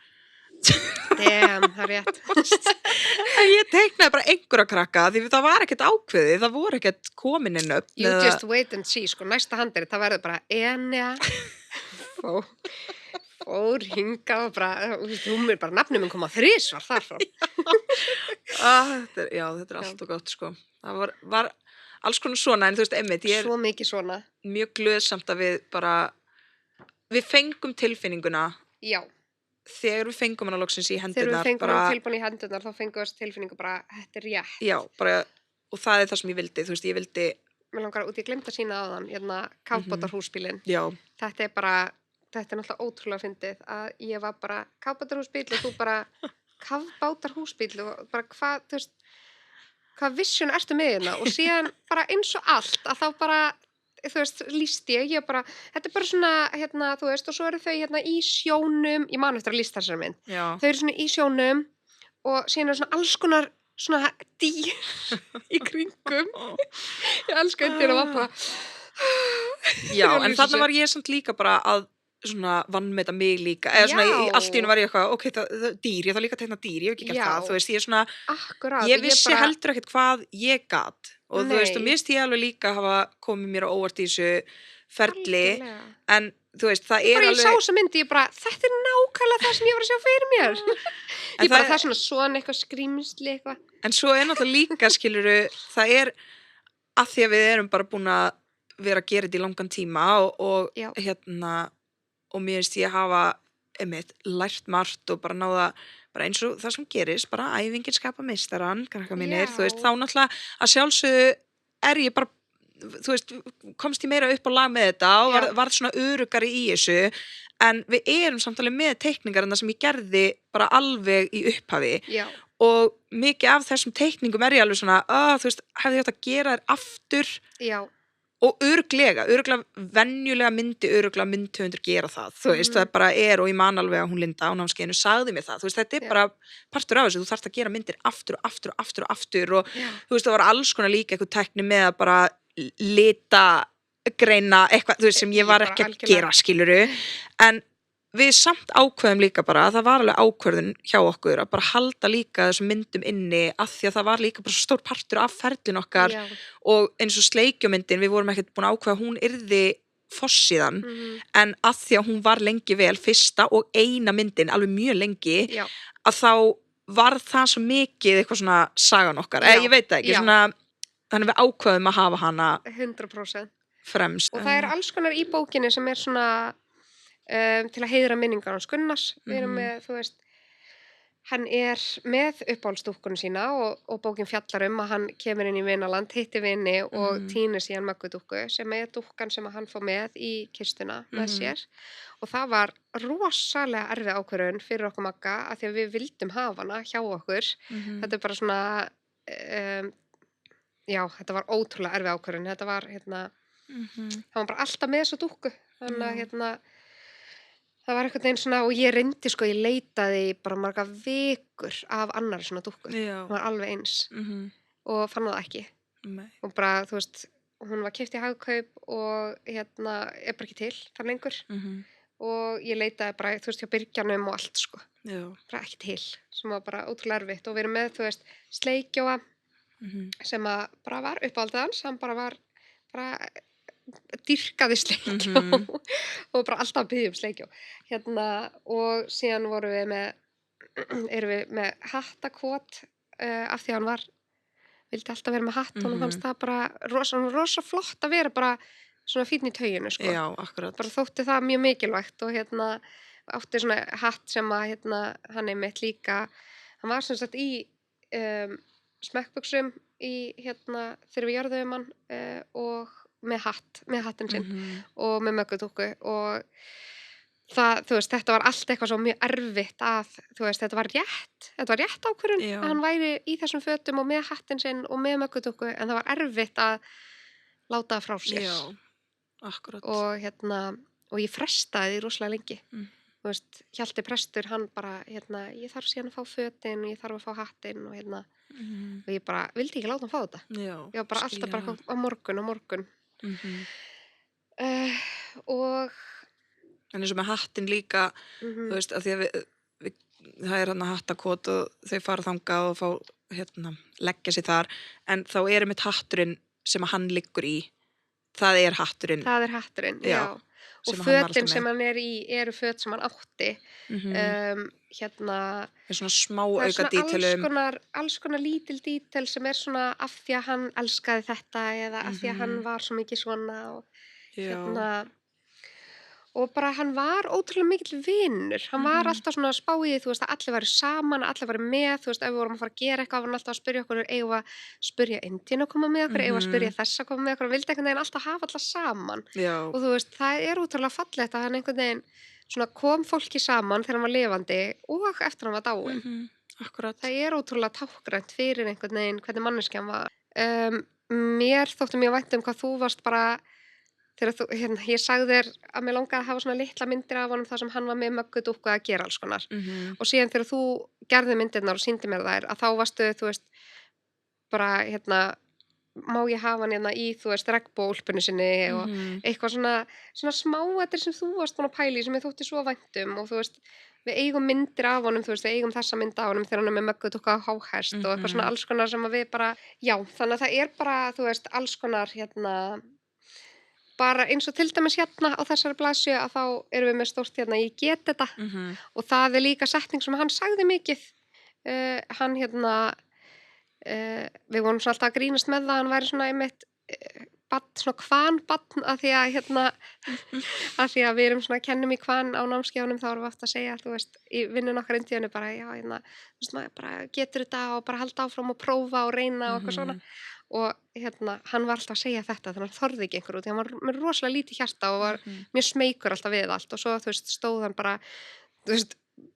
Damn, það rétt. En ég teiknaði bara einhverja krakka því það var ekkert ákveðið, það voru ekkert komin inn upp. You just wait and see, sko, næsta handrið, það verður bara Enea Fór hingað og bara, hún bara nafnum minn koma 3 þar frá. Þetta allt og gott, sko. Það var alls konar svona, en þú veist, einmitt, ég svo mikið svona. Mjög glöðsamt að við fengum tilfinninguna. Já. Þegar við fengum hana loksins í hendurnar, þegar við fengum hana tilbúin í hendurnar þá fengum við þessi tilfinningu bara, þetta rétt. Já, bara, og það það sem ég vildi, þú veist, mér langar út, ég gleymdi að sýna á þann, kafbátarhúsbílinn. Já. Þetta náttúrulega ótrúlega fyndið að ég var bara kafbátarhúsbíll og þú bara kafbátarhúsbíll og bara hvað, þú veist, hvað vision ertu með hérna og síðan bara eins og allt að þá bara þú veist, lýst ég bara, þetta bara svona, þú veist, og svo eru þau í sjónum, ég man eftir að lýsta þessari mynd, þau eru svona í sjónum og síðan eru svona alls konar svona dýr í kringum, ég elska þetta að vappa. Já, en þarna var ég samt líka bara að svona vannmeta mig líka, eða svona allt í einu var ég eitthvað, ok, það dýr, ég þarf líka að teikna dýr, ég hef ekki gert það, þú veist, ég svona, akkurat, ég vissi heldur ekkert hvað ég gat og þú veist, og mér finnst ég alveg líka hafa komið mér á óvart í þessu ferli, en þú veist, það alveg ég sá þessa myndi, ég bara, þetta nákvæmlega það sem ég var að sjá fyrir mér ég bara, það svona eitthvað skrýmsli eitthvað, en svo náttúrulega líka skiluru, það að því að við erum bara búin að vera að gera þetta í langan tíma og og mér finnst ég hafa einmitt lært margt og bara náða bara eins og það sem gerist, bara æfingin skapa meistarann, krakka mínir, þú veist, þá náttúrulega að sjálfsögðu ég bara, þú veist, komst ég meira upp á lag með þetta og varð svona örugari í þessu, en við erum samtalið með teikningarna sem ég gerði bara alveg í upphafi og mikið af þessum teikningum ég alveg svona, þú veist, hefði ég átt að gera þær aftur og örugglega venjulega myndhöfundur gera það, þú veist, það bara og ég man alveg að hún Linda á námskeiðinu sagði mér það, þú veist, þetta bara partur af þessu, þú þarft að gera myndir aftur og aftur og aftur og aftur og þú veist, það var alls konar líka eitthvað tækni með að bara lita greina eitthvað, þú veist, sem ég var ekki að gera, skiluru, en við samt ákveðum líka bara að það var alveg ákvörðun hjá okkur að bara halda líka þessum myndum inni af því að það var líka bara stór partur af ferlin okkar og eins og sleikjumyndin, við vorum ekkert búin að ákveða að hún yrði fossiðan en að því að hún var lengi vel fyrsta og eina myndin, alveg mjög lengi að þá var það svo mikið eitthvað svona sagan okkar, ég veit það ekki, svona, þannig við ákveðum að hafa hana 100% fremst. Og það alls konar í bókinni sem svona til að heiðra minningar hans Gunnars, við erum með, þú veist, hann með uppáhaldsdúkkunum sína og bókin fjallar að hann kemur inn í vinaland, hitti vini og týnir síðan Möggudúkku sem dúkkan sem hann fór með í kistuna með sér og það var rosalega erfið ákvörðun fyrir okkur Magga af því að við vildum hafa hana hjá okkur þetta bara svona þetta var ótrúlega erfið ákvörðun, þetta var hann var bara alltaf með þessu dúkku þannig að það var einhvern veginn svona og ég reyndi sko, ég leitaði bara marga vikur af annari svona dúkku, hún var alveg eins og fann það ekki og bara, þú veist, hún var keypt í Hagkaup og bara ekki til þar lengur og ég leitaði bara, þú veist, hjá Byrgjanum og allt sko, bara ekki til sem var bara ótrúlega erfitt og við erum með, þú veist, Sleikjóa sem að bara var uppáhaldið hans, hann bara var dýrkaði sleikjó og bara alltaf biðjum sleikjó og síðan erum við með hattakot af því að hann vildi alltaf vera með hatt og hann fannst það bara rosa flott að vera bara svona fínn í tauginu sko. Já, akkurat. Bara þótti það mjög mikilvægt og átti svona hatt sem að hann einmitt líka, hann var sem sagt í smekkbuxum þegar við jörðuðum hann og með hattinn sinn og með Möggudúkku og það, þú veist, þetta var allt eitthvað svo mjög erfitt að, þú veist, þetta var rétt ákvörðun að hann væri í þessum fötum og með hattinn sinn og með Möggudúkku en það var erfitt að láta það frá sér. Já, akkurat. Og ég frestaði því rosalega lengi. Þú veist, Hjalti prestur, hann bara, ég þarf síðan að fá fötin og ég þarf að fá hattinn og og ég bara vildi ekki láta hann fá þetta. Já, ég var bara alltaf bara á morgun. Og en eins og með hattinn líka þú veist, að því að það hann hattakot og þau fara þangað og fá leggja sig þar en þá mitt hatturinn sem að hann liggur í það hatturinn, já og fötin sem hann í eru föt sem hann átti með svona smá auka dítelum alls konar lítil dítel sem svona af því að hann elskaði þetta eða af því að hann var svo mikið svona og og bara hann var ótrúlega mikill vinur hann var alltaf svona spáið, þú veist, að allir væru saman allir væru með, þú veist, ef við vorum að fara að gera eitthvað var hann alltaf að spyrja okkur, eigum við að spyrja Indínu að koma með okkur, eigum við að spyrja þessa að koma með okkur, hann vildi einhvern veginn alltaf hafa alla saman og þú veist, það ótrúlega fallegt að hann einhvern veginn svona kom fólki saman þegar hann var lifandi og eftir hann var dáinn Akkurat. Það ótrúlega tákgrænt fyrir einhvern veginn hvernig manneskjan var mér þótti mjög vænt hvað þú varst bara þegar þú, ég sagði þér að mér langaði að hafa svona litla myndir af honum þar sem hann var með Möggudúkku að gera alls konar og síðan þegar þú gerði myndirnar og sýndi mér þær að þá varstu, þú veist bara, má ég hafa hann í, þú veist, regnbogaúlpunni sinni og eitthvað svona smáatriði sem þú varst búin að pæla í sem ég þótti svo vænt og þú veist, við eigum myndir af honum, þú veist, við eigum þessa mynd af honum þegar hann með Möggudúkku á háhest og eitthvað svona alls konar sem við bara, já, þannig að það bara, þú veist, alls konar, bara eins og til dæmis á þessari blaðsíðu að þá erum við með stórt ég get þetta og það líka setning sem hann sagði mikið hann við vorum svona alltaf að grínast með það hann væri svona einmitt svona kvanbarn að því að að því að við erum svona kennum í kvan á námskeiðunum þá erum við oft að segja þú veist í vinnun okkar indíunni bara já þú veist maður bara getur þetta og bara halda áfram og prófa og reyna og eitthvað svona og hann var alltaf að segja þetta þannig að hann þorði ekki einhver út því hann var með rosalega lítið hjarta og var mjög smeykur alltaf við allt og svo þú veist stóð hann bara þú veist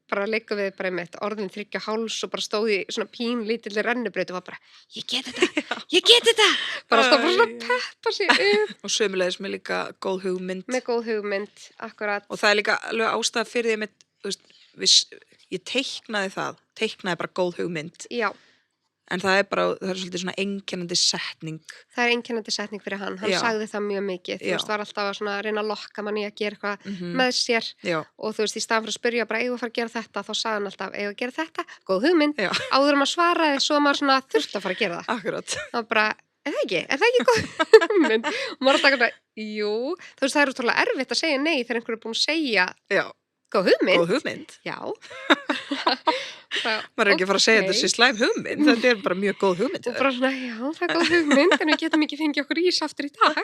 bara leikum við bara einmitt orðin 3,5 og bara stóð í svona pín lítilli rennubraut og var bara, ég get þetta bara stóð bara svona peppa sig upp og sömulegis með líka góð hugmynd akkurat og það líka alveg ástæða fyrir því með, þú veist, ég teiknaði bara góð hugmynd já en það er svolítið svona einkennandi setning. Það er einkennandi setning fyrir hann sagði það mjög mikið, þú veist, var alltaf að svona reyna að lokka manni að gera eitthvað með sér og þú veist, í staðan fyrir að spyrja bara eigum að fara að gera þetta, þá sagði hann alltaf eigum að gera þetta, góð hugmynd, áður maður svaraði svo maður svona þurft að fara að gera það. Akkurat. Það bara, er það ekki góð hugmynd? Og maður alltaf bara, jú, þú veist, það er útrúlega erfitt að segja nei þegar einhver er búin að segja góð hugmynd. Já. Maður er ekki að fara að segja þetta sé slæm hugmynd, þetta er bara mjög góð hugmynd. Og bara svona, já, það er góð hugmynd, en við getum ekki fengið okkur ís aftur í dag.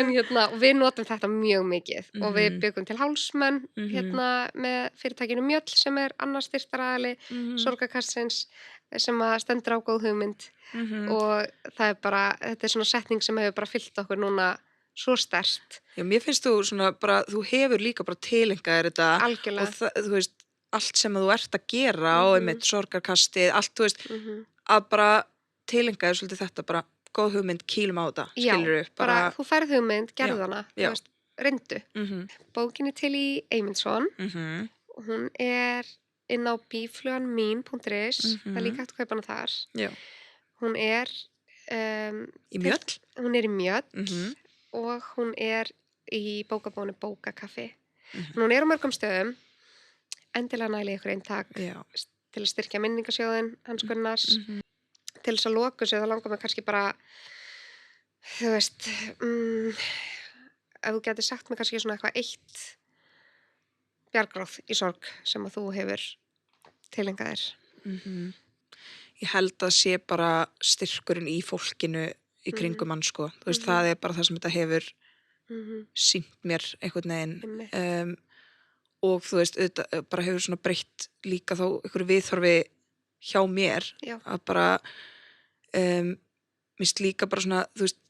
En við notum þetta mjög mikið og við byggum til hálsmenn með fyrirtækinu Mjöll sem er annar styrktaraðili Sorgarkastsins sem að stendur á góð hugmynd og það er bara, þetta er svona setning sem hefur bara fyllt okkur núna svo sterkt. Já, mér finnst þú svona bara, þú hefur líka bara tilengað þetta algjörlega og þú veist, allt sem þú ert að gera og einmitt Sorgarkastið, allt, þú veist, að bara tilengaði svolítið þetta bara góð hugmynd, kýlum á þetta, skilurðu. Já, bara þú færð hugmynd, gerðu hana, þú veist, reyndu. Bókin er til í Eymundsson, hún er inn á bifluganmin.is, það er líka hægt að kaupa hana þar. Já. Hún er í Mjöll? Hún er í Mjöll og hún er í bókabónu Bókakaffi. Hún er á mörgum stöðum, endilega næli ykkur eintak til að styrkja minningasjóðin hans Gunnars, til þess að loka sig, þá langar mig kannski bara, þú veist, ef þú getur sagt mig kannski svona eitthvað eitt bjargráð í sorg sem að þú hefur tilengað þér. Ég held að sé bara styrkurinn í fólkinu í kringum mann, sko. Þú veist, það er bara það sem þetta hefur sýnt mér einhvern veginn. Og þú veist, þetta bara hefur svona breytt líka þá einhverju viðhorfi hjá mér. Að bara, minnst líka bara svona, þú veist,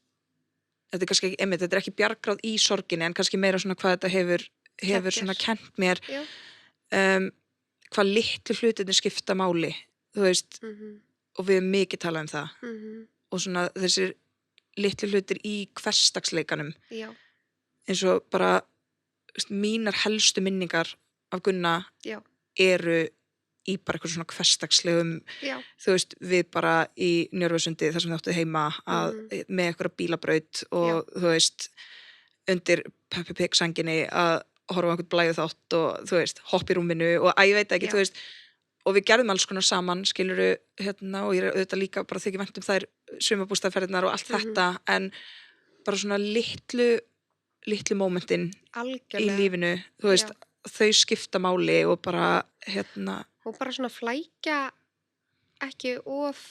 þetta er kannski ekki, þetta er ekki bjargráð í sorginni, en kannski meira svona hvað þetta hefur svona kennt mér. Hvað litlu hlutirnir skipta máli, þú veist, og við erum mikið talað um það. Og svona þessir litlu hlutir í hversdagsleikanum eins og bara mínar helstu minningar af Gunna eru í bara eitthvað svona hversdagslegum þú veist, við bara í Njörvasundi þar sem þau áttu heima með eitthvað bílabraut og þú veist, undir Peppa Pig sænginni að horfa á einhvern blæðu þátt og þú veist, hopp í rúminu og ég veit ekki, þú veist og við gerðum alls konar saman, skiluru, og ég er auðvitað líka bara þykir vænt þær sumarbústaðferðirnar og allt þetta, en bara svona litlu mómentin í lífinu, þú veist, þau skipta máli og bara, og bara svona flækja ekki of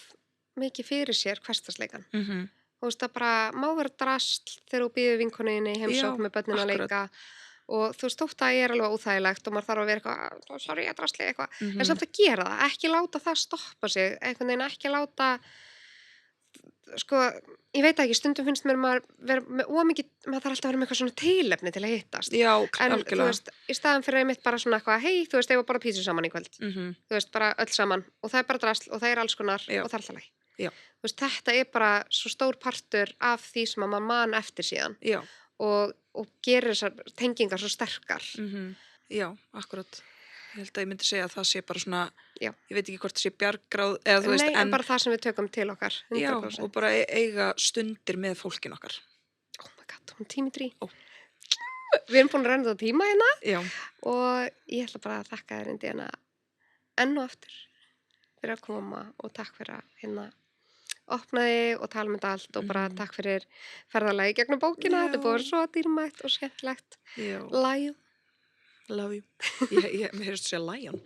mikið fyrir sér hversdagsleikan. Þú veist, það bara má vera drasl þegar þú býður vinkonuðinni heimsókn með börnin að leika. Og þú veist, þótt að ég er alveg óþægilegt og maður þarf að vera eitthvað, sorry, ég drasli eitthvað, en samt að gera það, ekki láta það stoppa sig, einhvern veginn ekki láta, sko, ég veit ekki, stundum finnst mér maður vera með ómikið, maður þarf alltaf að vera með eitthvað svona tilefni til að hittast. Já, en algjörlega. Þú veist, í staðan fyrir einmitt bara svona eitthvað, hei, þú veist, ég var bara pítsu saman í kvöld, þú veist, bara öll saman, og það er bara drasl, og það er alls konar, og það er alltaf læg. Þú veist, þetta er bara svo stór partur af því sem að maður man eftir síðan. Og gerir þessar tengingar svo sterkar. Já, akkurat. Ég held að ég myndi segja að það sé bara svona, ég veit ekki hvort það sé bjargráð, eða þú veist, en bara það sem við tökum til okkar. 100%. Já, og bara eiga stundir með fólkin okkar. Oh my god, hún tími 3. Við erum búin að renna þetta tíma hérna. Já. Og ég ætla bara að þakka þér Indíana enn og aftur fyrir að koma og takk fyrir að opnaði og tala um þetta allt og bara takk fyrir ferðalagi gegnum bókina, þetta búið svo dýrmætt og skemmtilegt. Lion. Love you. Mér heyrst að segja lion.